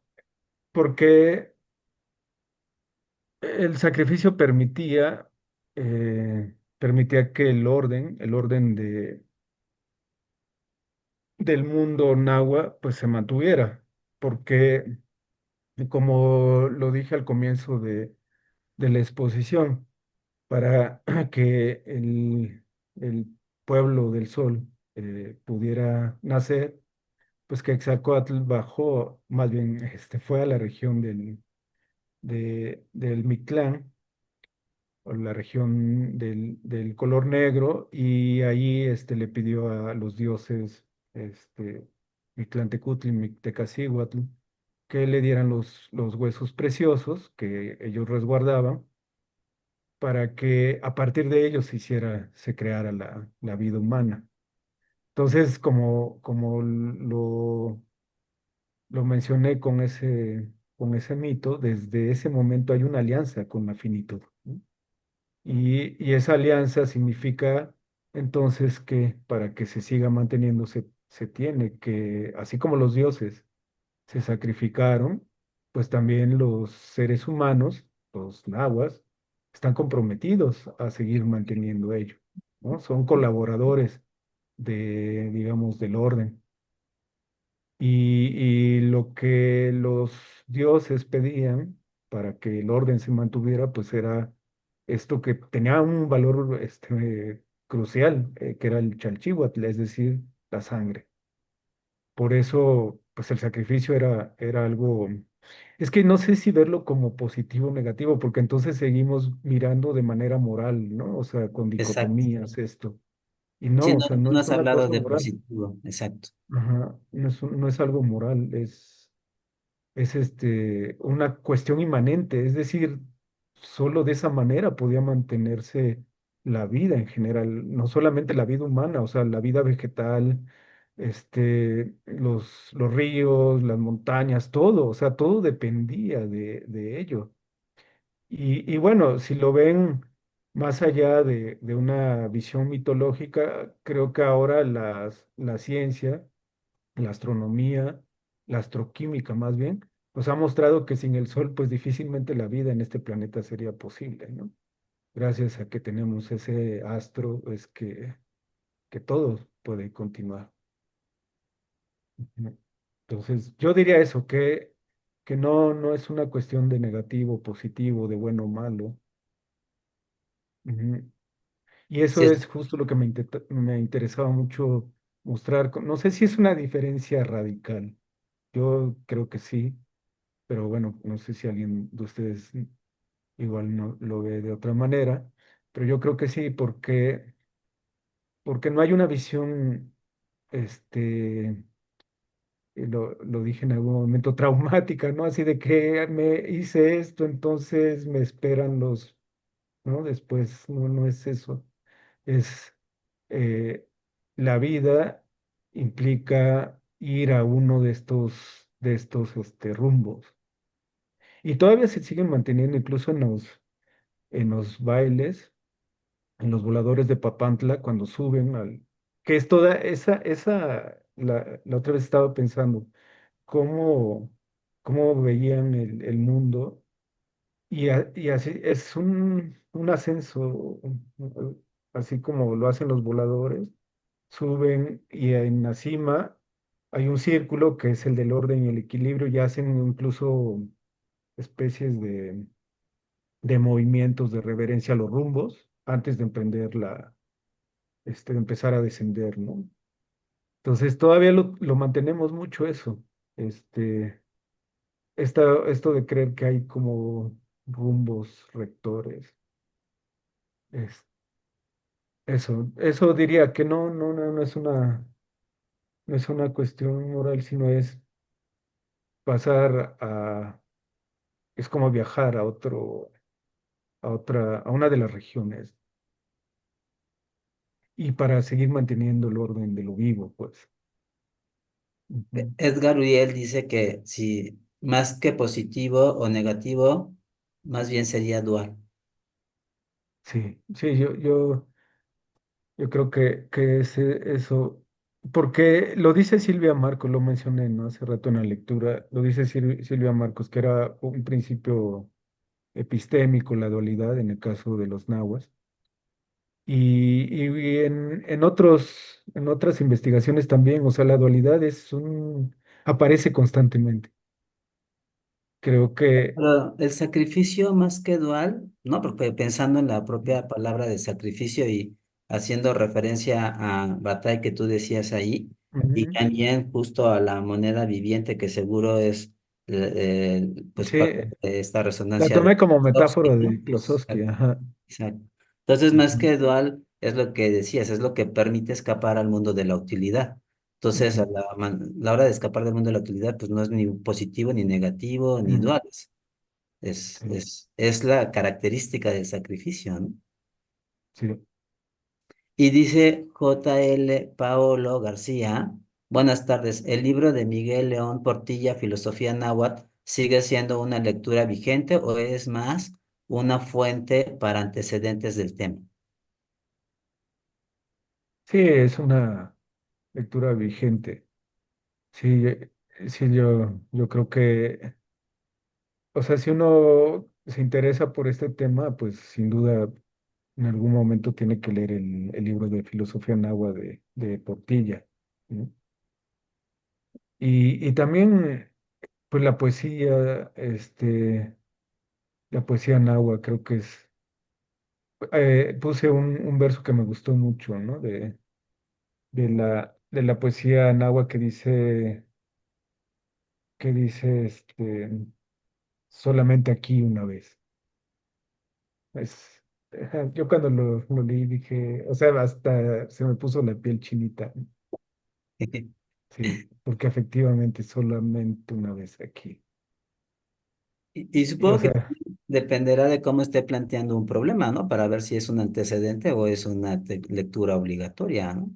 Speaker 2: porque el sacrificio permitía que el orden del mundo nahua, pues se mantuviera, porque como lo dije al comienzo de la exposición, para que el pueblo del sol pudiera nacer, pues que Quetzalcóatl bajó, más bien fue a la región del Mictlán, o la región del color negro, y ahí le pidió a los dioses Mictlantecutli y Mictecacihuatl que le dieran los huesos preciosos que ellos resguardaban para que a partir de ellos se creara la vida humana. Entonces, como lo mencioné con ese mito, desde ese momento hay una alianza con la finitud, ¿no? Y esa alianza significa entonces que para que se siga manteniendo se tiene que, así como los dioses se sacrificaron, pues también los seres humanos, los nahuas, están comprometidos a seguir manteniendo ello, ¿no? Son colaboradores digamos, del orden. Y lo que los dioses pedían para que el orden se mantuviera, pues era esto que tenía un valor crucial, que era el chalchihuatl, es decir, la sangre. Por eso, pues el sacrificio era algo, es que no sé si verlo como positivo o negativo, porque entonces seguimos mirando de manera moral, ¿no? O sea, con
Speaker 1: Exacto.
Speaker 2: dicotomías esto. Y
Speaker 1: Sí,
Speaker 2: no, o
Speaker 1: no,
Speaker 2: sea, no
Speaker 1: no
Speaker 2: es
Speaker 1: has
Speaker 2: una
Speaker 1: hablado
Speaker 2: cosa
Speaker 1: de
Speaker 2: moral.
Speaker 1: positivo, exacto.
Speaker 2: Ajá, no es algo moral, es una cuestión inmanente, es decir, solo de esa manera podía mantenerse la vida en general, no solamente la vida humana, o sea, la vida vegetal, los ríos, las montañas, todo, o sea, todo dependía de ello. Y bueno, si lo ven más allá de una visión mitológica, creo que ahora la ciencia, la astronomía, la astroquímica más bien, nos ha mostrado que sin el Sol, pues difícilmente la vida en este planeta sería posible, ¿no? Gracias a que tenemos ese astro, es que todo puede continuar. Ujú. Entonces, yo diría eso, que no es una cuestión de negativo, positivo, de bueno o malo. Ujú. Y
Speaker 1: Sí,
Speaker 2: eso es justo lo que me interesaba mucho mostrar. No sé si es una diferencia radical. Yo creo que sí, pero bueno, no sé si alguien de ustedes igual no lo ve de otra manera, pero yo creo que sí, porque no hay una visión, este, lo dije en algún momento, traumática, ¿no? Así de que me hice esto, entonces me esperan ¿no? Después, no es eso. Es eh, la vida implica ir a uno de estos rumbos. Y todavía se siguen manteniendo incluso en los bailes, en los voladores de Papantla, cuando suben que es toda la otra vez estaba pensando cómo, cómo veían el mundo y así es un ascenso, así como lo hacen los voladores, suben y en la cima hay un círculo que es el del orden y el equilibrio y hacen incluso especies de movimientos de reverencia a los rumbos antes de emprender de empezar a descender, ¿no? Entonces todavía lo mantenemos mucho eso, este, esto de creer que hay como rumbos rectores, es, eso diría que no es una cuestión moral, sino es pasar es como viajar a una de las regiones y para seguir manteniendo el orden de lo vivo, pues. Ujú.
Speaker 1: Edgar Uriel dice que si más que positivo o negativo, más bien sería dual.
Speaker 2: Sí, sí, yo creo que es eso, porque lo dice Silvia Marcos, lo mencioné, ¿no? Hace rato en la lectura, lo dice Silvia Marcos, que era un principio epistémico, la dualidad en el caso de los nahuas. Y en otras investigaciones también, o sea, la dualidad aparece constantemente. Creo que,
Speaker 1: Pero el sacrificio más que dual, ¿no? Porque pensando en la propia palabra de sacrificio y haciendo referencia a Bataille que tú decías ahí, y
Speaker 2: ujú,
Speaker 1: también justo a la moneda viviente que seguro es pues
Speaker 2: sí,
Speaker 1: parte de esta
Speaker 2: la
Speaker 1: resonancia de
Speaker 2: tomé como
Speaker 1: Klotowski,
Speaker 2: metáfora
Speaker 1: ¿no?
Speaker 2: de Klosowski, ajá.
Speaker 1: Exacto. Entonces, más
Speaker 2: Ujú,
Speaker 1: que dual, es lo que decías, es lo que permite escapar al mundo de la utilidad. Entonces,
Speaker 2: ujú,
Speaker 1: la hora de escapar del mundo de la utilidad, pues no es ni positivo, ni negativo, ni
Speaker 2: ujú,
Speaker 1: dual.
Speaker 2: sí,
Speaker 1: Es la característica del sacrificio, ¿no?
Speaker 2: sí.
Speaker 1: Y dice J. L. Paolo García, buenas tardes, el libro de Miguel León Portilla, Filosofía Náhuatl, ¿sigue siendo una lectura vigente o es más una fuente para antecedentes del tema.
Speaker 2: Sí, es una lectura vigente. Sí, sí, yo creo que, o sea, si uno se interesa por este tema, pues sin duda en algún momento tiene que leer el libro de Filosofía náhuatl de Portilla, ¿no? Y también, pues la poesía náhuatl creo que es, puse un verso que me gustó mucho, ¿no? De la poesía náhuatl que dice, solamente aquí una vez. Es, yo cuando lo leí dije, o sea, hasta se me puso la piel chinita. Sí, porque efectivamente solamente una vez aquí.
Speaker 1: Y
Speaker 2: Y, o
Speaker 1: supongo que
Speaker 2: sea,
Speaker 1: dependerá de cómo esté planteando un problema, ¿no? Para ver si es un antecedente o es una lectura obligatoria, ¿no?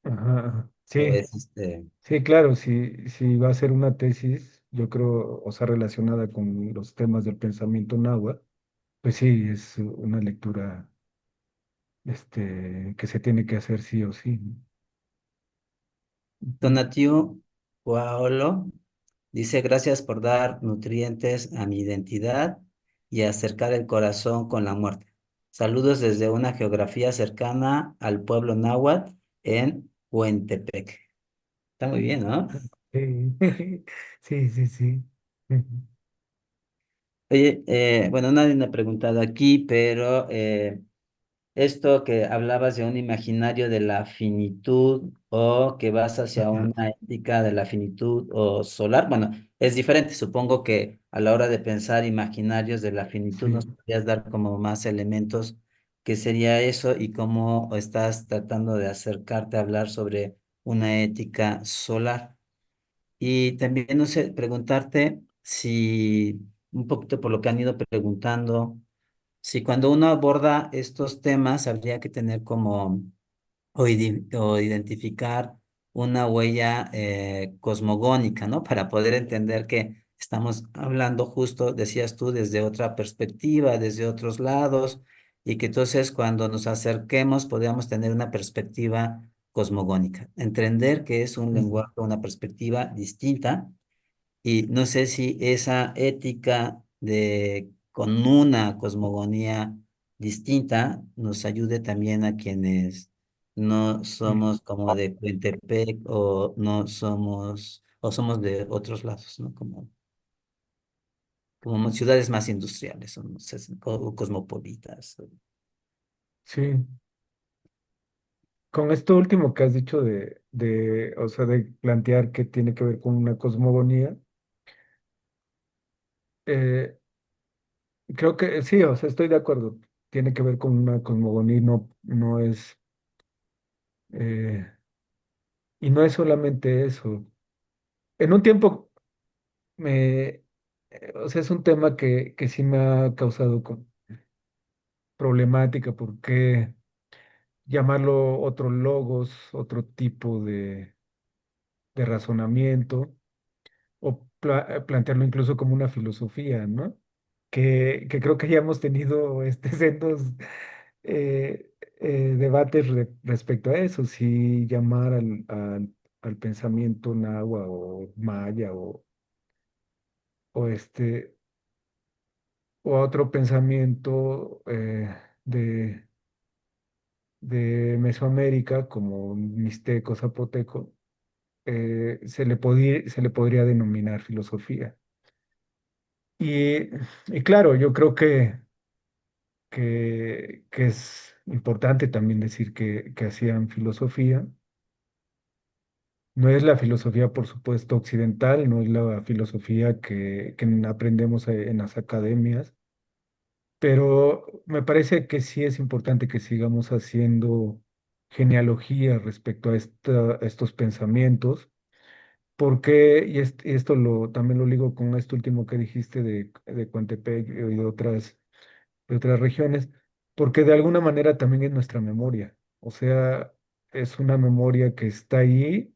Speaker 2: ajá, ajá.
Speaker 1: O
Speaker 2: Sí,
Speaker 1: es
Speaker 2: sí, claro, si va a ser una tesis, yo creo, o sea, relacionada con los temas del pensamiento náhuatl, pues sí, es una lectura, que se tiene que hacer sí o sí, ¿no? Ujú.
Speaker 1: Tonatiuh Paolo dice, gracias por dar nutrientes a mi identidad y acercar el corazón con la muerte. Saludos desde una geografía cercana al pueblo náhuatl en Huentepec. Está muy bien, ¿no?
Speaker 2: Sí, sí, sí, sí. Ujú.
Speaker 1: Oye, bueno, nadie me ha preguntado aquí, pero esto que hablabas de un imaginario de la finitud o que vas hacia
Speaker 2: Ajá,
Speaker 1: una ética de la finitud o solar, bueno, es diferente. Supongo que a la hora de pensar imaginarios de la finitud
Speaker 2: sí.
Speaker 1: nos podrías dar como más elementos que sería eso y cómo estás tratando de acercarte a hablar sobre una ética solar. Y también, no sé, preguntarte si, un poquito por lo que han ido preguntando, si cuando uno aborda estos temas habría que tener como o identificar una huella cosmogónica, ¿no? Para poder entender que estamos hablando justo, decías tú, desde otra perspectiva, desde otros lados, y que entonces cuando nos acerquemos podamos tener una perspectiva cosmogónica, entender que es un
Speaker 2: Ujú.
Speaker 1: lenguaje, una perspectiva distinta y no sé si esa ética de con una cosmogonía distinta nos ayude también a quienes no
Speaker 2: Sí,
Speaker 1: somos como de Puentepec o no somos o somos de otros lados, ¿no? Como ciudades más industriales o, no sé, o cosmopolitas.
Speaker 2: sí. Con esto último que has dicho o sea, de plantear que tiene que ver con una cosmogonía, eh, creo que sí, o sea, estoy de acuerdo. Tiene que ver con una cosmogonía y no es, eh, y no es solamente eso. En un tiempo o sea, es un tema que sí me ha causado problemática porque llamarlo otro logos, otro tipo de razonamiento o plantearlo incluso como una filosofía, ¿no? Que creo que ya hemos tenido sendos eh, debates respecto a eso, si llamar al pensamiento náhuatl o maya o o a otro pensamiento de Mesoamérica como mixteco, zapoteco, se le podría denominar filosofía. Y, y claro, yo creo que es importante también decir que hacían filosofía. No es la filosofía, por supuesto, occidental, no es la filosofía que aprendemos en las academias, pero me parece que sí es importante que sigamos haciendo genealogía respecto a a estos pensamientos, porque, y esto también lo ligo con esto último que dijiste de Coantepec y de otras regiones, porque de alguna manera también es nuestra memoria. O sea, es una memoria que está ahí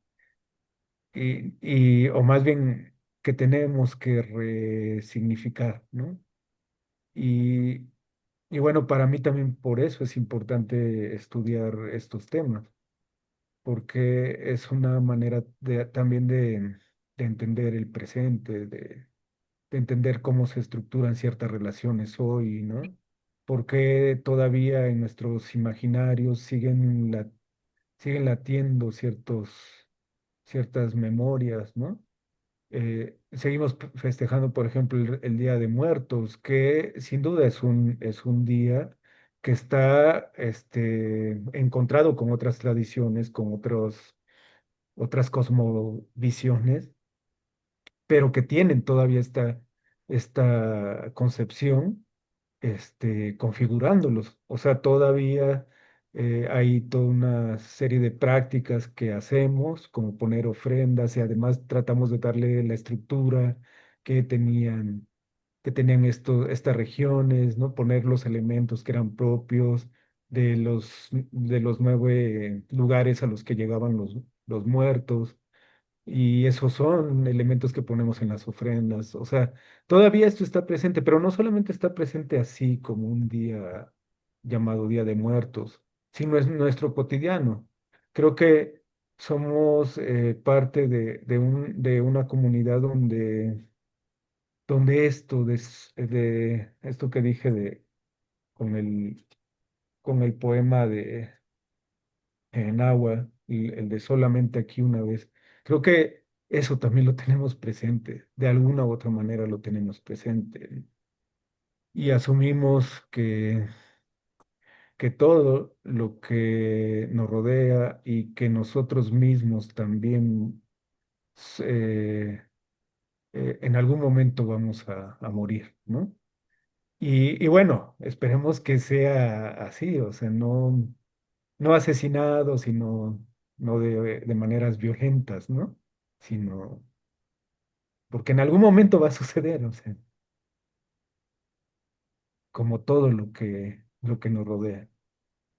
Speaker 2: o más bien que tenemos que resignificar, ¿no? y bueno, para mí también por eso es importante estudiar estos temas, porque es una manera también de entender el presente, de entender cómo se estructuran ciertas relaciones hoy, ¿no? Porque todavía en nuestros imaginarios siguen latiendo ciertas memorias, ¿no? Seguimos festejando, por ejemplo, el Día de Muertos, que sin duda es un día que está encontrado con otras tradiciones, con otras cosmovisiones, pero que tienen todavía esta concepción configurándolos. O sea, todavía hay toda una serie de prácticas que hacemos, como poner ofrendas, y además tratamos de darle la estructura que tenían, estas regiones, ¿no? Poner los elementos que eran propios de los 9 lugares a los que llegaban los muertos. Y esos son elementos que ponemos en las ofrendas. O sea, todavía esto está presente, pero no solamente está presente así como un día llamado Día de Muertos, sino es nuestro cotidiano. Creo que somos parte de una comunidad donde de esto que dije con el poema de en agua, y el de solamente aquí una vez. Creo que eso también lo tenemos presente, de alguna u otra manera lo tenemos presente. Y asumimos que todo lo que nos rodea y que nosotros mismos también eh, en algún momento vamos a morir, ¿no? Y bueno, esperemos que sea así, o sea, no asesinados, sino no de maneras violentas, ¿no? Sino porque en algún momento va a suceder, o sea, como todo lo que nos rodea.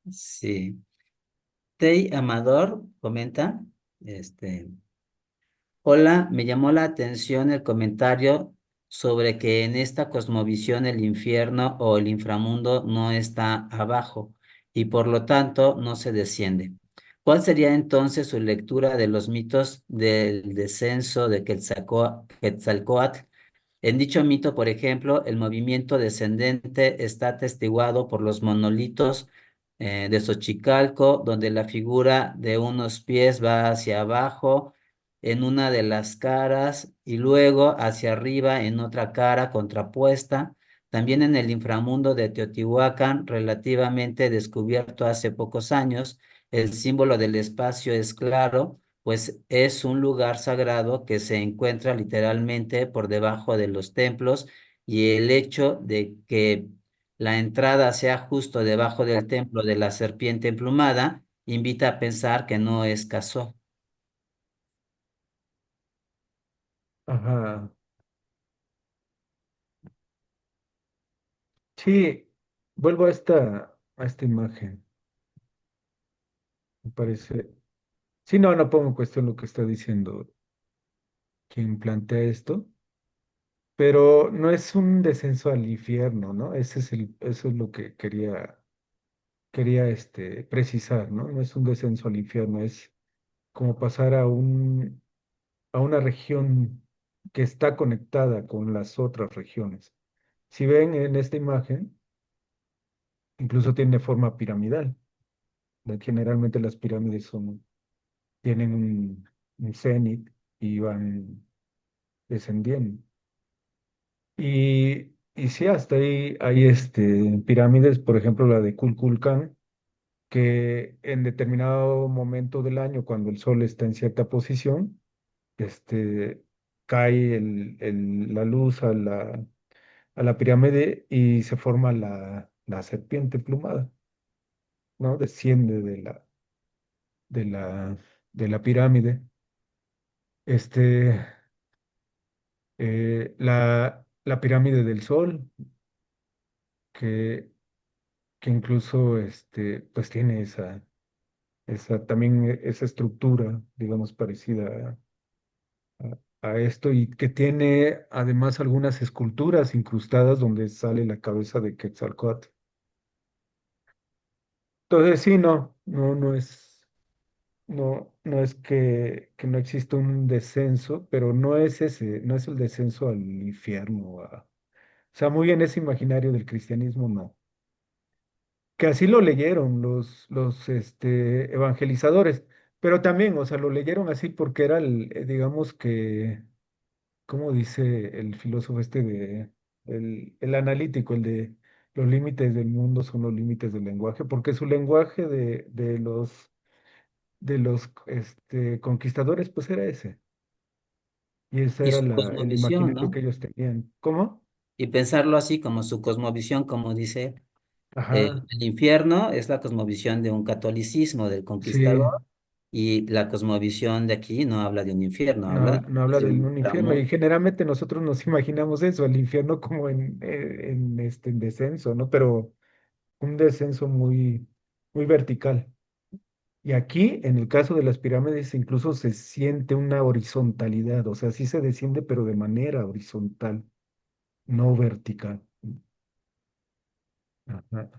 Speaker 1: Sí. Tei Amador comenta, este, hola, me llamó la atención el comentario sobre que en esta cosmovisión el infierno o el inframundo no está abajo y por lo tanto no se desciende. ¿Cuál sería entonces su lectura de los mitos del descenso de Quetzalcóatl? En dicho mito, por ejemplo, el movimiento descendente está atestiguado por los monolitos de Xochicalco, donde la figura de unos pies va hacia abajo en una de las caras y luego hacia arriba en otra cara contrapuesta. También en el inframundo de Teotihuacán, relativamente descubierto hace pocos años, el símbolo del espacio es claro, pues es un lugar sagrado que se encuentra literalmente por debajo de los templos y el hecho de que la entrada sea justo debajo del templo de la serpiente emplumada invita a pensar que no es casual.
Speaker 2: Ajá. Sí, vuelvo a esta imagen. Me parece. Sí, no pongo en cuestión lo que está diciendo quien plantea esto, pero no es un descenso al infierno, ¿no? Eso es lo que quería precisar, ¿no? No es un descenso al infierno, es como pasar a una región que está conectada con las otras regiones. Si ven en esta imagen, incluso tiene forma piramidal. Generalmente las pirámides tienen un cenit y van descendiendo. Y sí, hasta ahí hay pirámides, por ejemplo, la de Kulkulkan, que en determinado momento del año, cuando el sol está en cierta posición, este, cae la luz a la pirámide y se forma la serpiente plumada, ¿no? Desciende de la, de la pirámide. Este, la pirámide del Sol, que, que incluso pues tiene también esa estructura, digamos, parecida a esto y que tiene además algunas esculturas incrustadas donde sale la cabeza de Quetzalcóatl. Entonces sí, no es que no exista un descenso, pero no es ese, no es el descenso al infierno. O sea, muy en ese imaginario del cristianismo, no. Que así lo leyeron los evangelizadores, pero también, o sea, lo leyeron así porque era digamos que, ¿cómo dice el filósofo el analítico, el de los límites del mundo son los límites del lenguaje? Porque su lenguaje de los conquistadores, pues era ese. Y ese
Speaker 1: Y
Speaker 2: era
Speaker 1: su
Speaker 2: el
Speaker 1: cosmovisión,
Speaker 2: imaginario que
Speaker 1: ¿no?
Speaker 2: ellos tenían. ¿Cómo?
Speaker 1: Y pensarlo así como su cosmovisión, como dice,
Speaker 2: Ajá,
Speaker 1: el infierno es la cosmovisión de un catolicismo del
Speaker 2: sí,
Speaker 1: conquistador y la cosmovisión de aquí no habla de un infierno, habla
Speaker 2: no
Speaker 1: pues,
Speaker 2: habla
Speaker 1: de
Speaker 2: de
Speaker 1: un
Speaker 2: un infierno. Y
Speaker 1: inframundo.
Speaker 2: generalmente nosotros nos imaginamos eso, el infierno como en descenso, ¿no? Pero un descenso muy, muy vertical. Y aquí, en el caso de las pirámides, incluso se siente una horizontalidad, o sea, sí se desciende, pero de manera horizontal, no vertical. Ajá.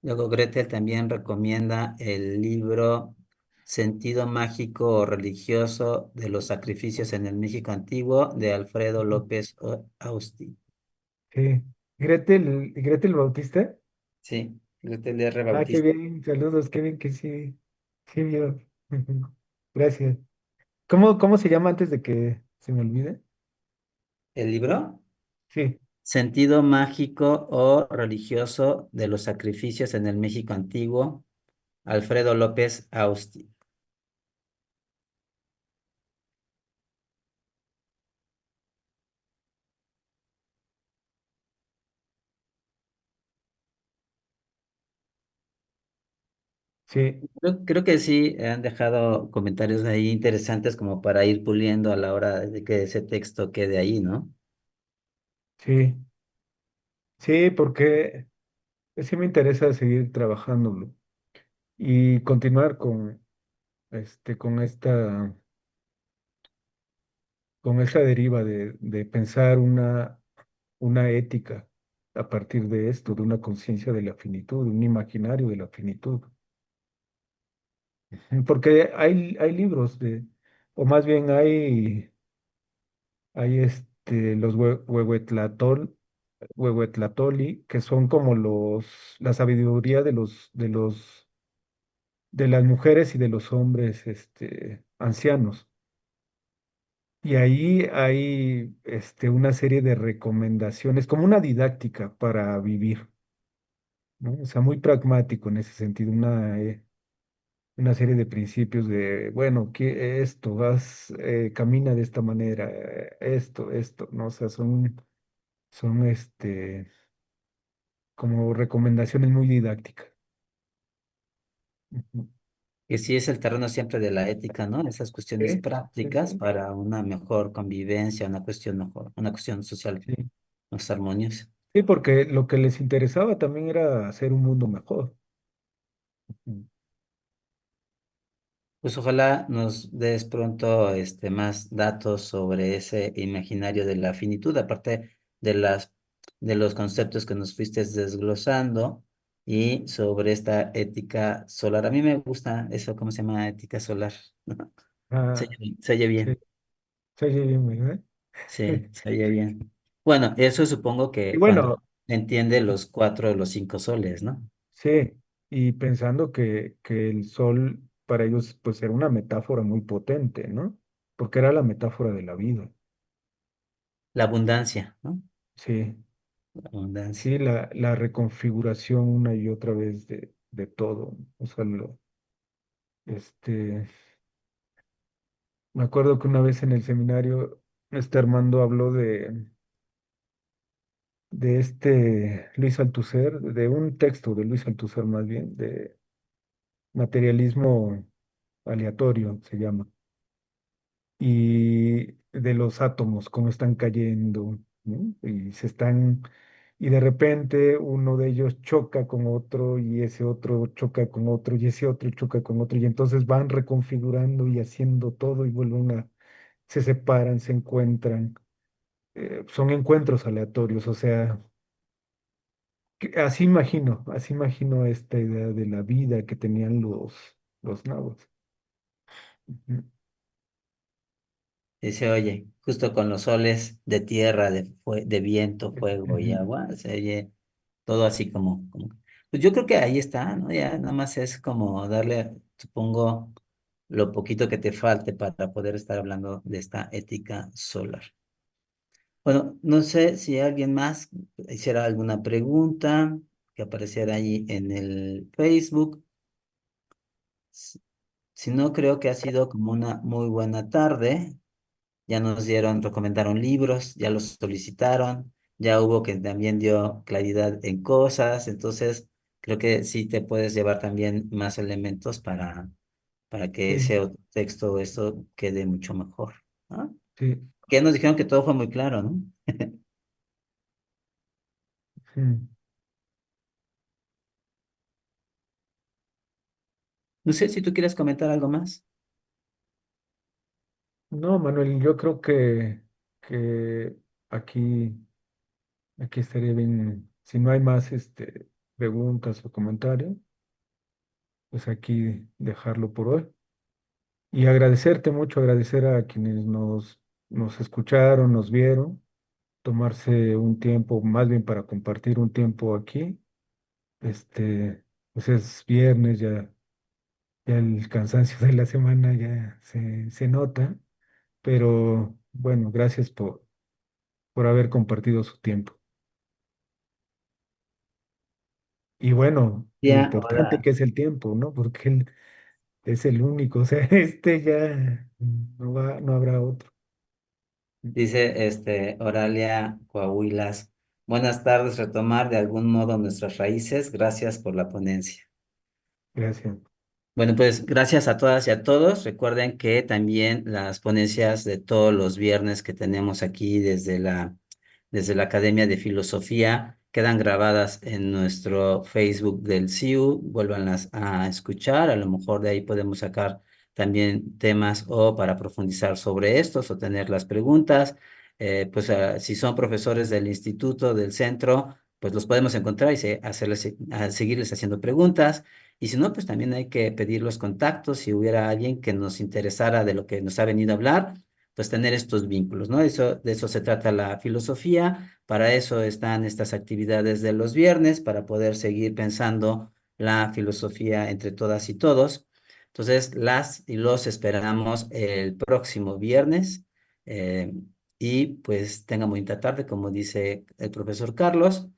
Speaker 1: Luego Gretel también recomienda el libro Sentido mágico o religioso de los sacrificios en el México antiguo de Alfredo López Austi.
Speaker 2: Sí. Gretel Bautista.
Speaker 1: Sí, Gretel R.
Speaker 2: Ah, qué
Speaker 1: Bautista.
Speaker 2: bien, saludos, qué bien que sí, sí vio. Ujú. Gracias. ¿Cómo se llama antes de que se me olvide?
Speaker 1: ¿El libro?
Speaker 2: Sí,
Speaker 1: Sentido mágico o religioso de los sacrificios en el México antiguo, Alfredo López Austi.
Speaker 2: sí,
Speaker 1: Creo que sí han dejado comentarios ahí interesantes como para ir puliendo a la hora de que ese texto quede ahí, ¿no?
Speaker 2: sí, sí, porque sí me interesa seguir trabajándolo y continuar con esta deriva de pensar una ética a partir de esto, de una conciencia de la finitud, un imaginario de la finitud. Porque hay libros o más bien hay los Huehuetlatoli, que son como la sabiduría de las mujeres y de los hombres, ancianos. Y ahí hay, una serie de recomendaciones, como una didáctica para vivir, ¿no? O sea, muy pragmático en ese sentido, una serie de principios de, bueno, que esto, camina de esta manera, esto, ¿no? O sea, son como recomendaciones muy didácticas. Ujú.
Speaker 1: Que sí es el terreno siempre de la ética, ¿no? Esas cuestiones
Speaker 2: Sí, sí,
Speaker 1: prácticas
Speaker 2: sí,
Speaker 1: para una mejor convivencia, una cuestión mejor, una cuestión social
Speaker 2: sí.
Speaker 1: más armoniosa.
Speaker 2: Sí, porque lo que les interesaba también era hacer un mundo mejor. Ujú.
Speaker 1: Pues ojalá nos des pronto más datos sobre ese imaginario de la finitud, aparte de de los conceptos que nos fuiste desglosando y sobre esta ética solar. A mí me gusta eso, ¿cómo se llama? Ética solar.
Speaker 2: Ah,
Speaker 1: Se oye
Speaker 2: sí,
Speaker 1: bien.
Speaker 2: se oye bien, ¿verdad?
Speaker 1: Sí, se oye bien. Bueno, eso supongo
Speaker 2: Y
Speaker 1: que cuando
Speaker 2: bueno,
Speaker 1: entiende los cuatro de los cinco soles, ¿no?
Speaker 2: sí, y pensando que el sol para ellos pues era una metáfora muy potente, ¿no? Porque era la metáfora de la vida.
Speaker 1: La abundancia, ¿no?
Speaker 2: Sí,
Speaker 1: La abundancia.
Speaker 2: sí, la reconfiguración una y otra vez de todo. O sea, este, me acuerdo que una vez en el seminario, Armando habló de Luis Althusser, de un texto de Luis Althusser más bien, de materialismo aleatorio, se llama, y de los átomos, cómo están cayendo, ¿no? Y de repente uno de ellos choca con otro, y ese otro choca con otro, y ese otro choca con otro, y entonces van reconfigurando y haciendo todo y se separan, se encuentran, son encuentros aleatorios, o sea, así imagino esta idea de la vida que tenían los nahuas. Ujú,
Speaker 1: Dice, oye, justo con los soles de tierra, de viento, fuego y
Speaker 2: ujú.
Speaker 1: agua, se oye todo así pues yo creo que ahí está, ¿no? Ya nada más es como darle, supongo, lo poquito que te falte para poder estar hablando de esta ética solar. Bueno, no sé si alguien más hiciera alguna pregunta que apareciera ahí en el Facebook. Si si no, creo que ha sido como una muy buena tarde. Ya nos recomendaron libros, ya los solicitaron, ya hubo que también dio claridad en cosas, entonces creo que sí te puedes llevar también más elementos para que
Speaker 2: Sí,
Speaker 1: ese otro texto o eso quede mucho mejor, ¿no?
Speaker 2: sí.
Speaker 1: Que nos dijeron que todo fue muy claro, ¿no?
Speaker 2: Mm.
Speaker 1: No sé si tú quieres comentar algo más.
Speaker 2: No, Manuel, yo creo que aquí, aquí estaría bien. Si no hay más preguntas o comentarios, pues aquí dejarlo por hoy. Y agradecerte mucho, agradecer a quienes nos escucharon, nos vieron, tomarse un tiempo, más bien para compartir un tiempo aquí. Pues es viernes, ya el cansancio de la semana ya se nota, pero bueno, gracias por haber compartido su tiempo. Y bueno, lo
Speaker 1: Ya,
Speaker 2: importante
Speaker 1: ahora
Speaker 2: que es el tiempo, ¿no? Porque él es el único, o sea, ya no habrá otro.
Speaker 1: dice Oralia Coahuilas. Buenas tardes, retomar de algún modo nuestras raíces. Gracias por la ponencia.
Speaker 2: Gracias.
Speaker 1: Bueno, pues gracias a todas y a todos. Recuerden que también las ponencias de todos los viernes que tenemos aquí desde la Academia de Filosofía quedan grabadas en nuestro Facebook del CIU. Vuélvanlas a escuchar. A lo mejor de ahí podemos sacar también temas o para profundizar sobre estos o tener las preguntas. Si son profesores del instituto, del centro, pues los podemos encontrar y seguirles haciendo preguntas. Y si no, pues también hay que pedir los contactos. Si hubiera alguien que nos interesara de lo que nos ha venido a hablar, pues tener estos vínculos, ¿no? De eso se trata la filosofía. Para eso están estas actividades de los viernes, para poder seguir pensando la filosofía entre todas y todos. Entonces, las y los esperamos el próximo viernes. eh, y pues tengan bonita tarde, como dice el profesor Carlos.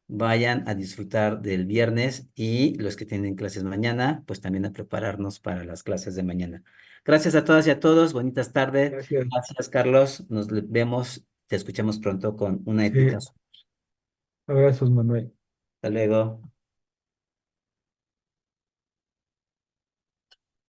Speaker 1: Vayan a disfrutar del viernes y los que tienen clases mañana, pues también a prepararnos para las clases de mañana. Gracias a todas y a todos, bonitas tardes.
Speaker 2: Gracias.
Speaker 1: Gracias, Carlos. Vemos, te escuchamos pronto con una ética.
Speaker 2: Sí, abrazos, Manuel.
Speaker 1: Hasta luego.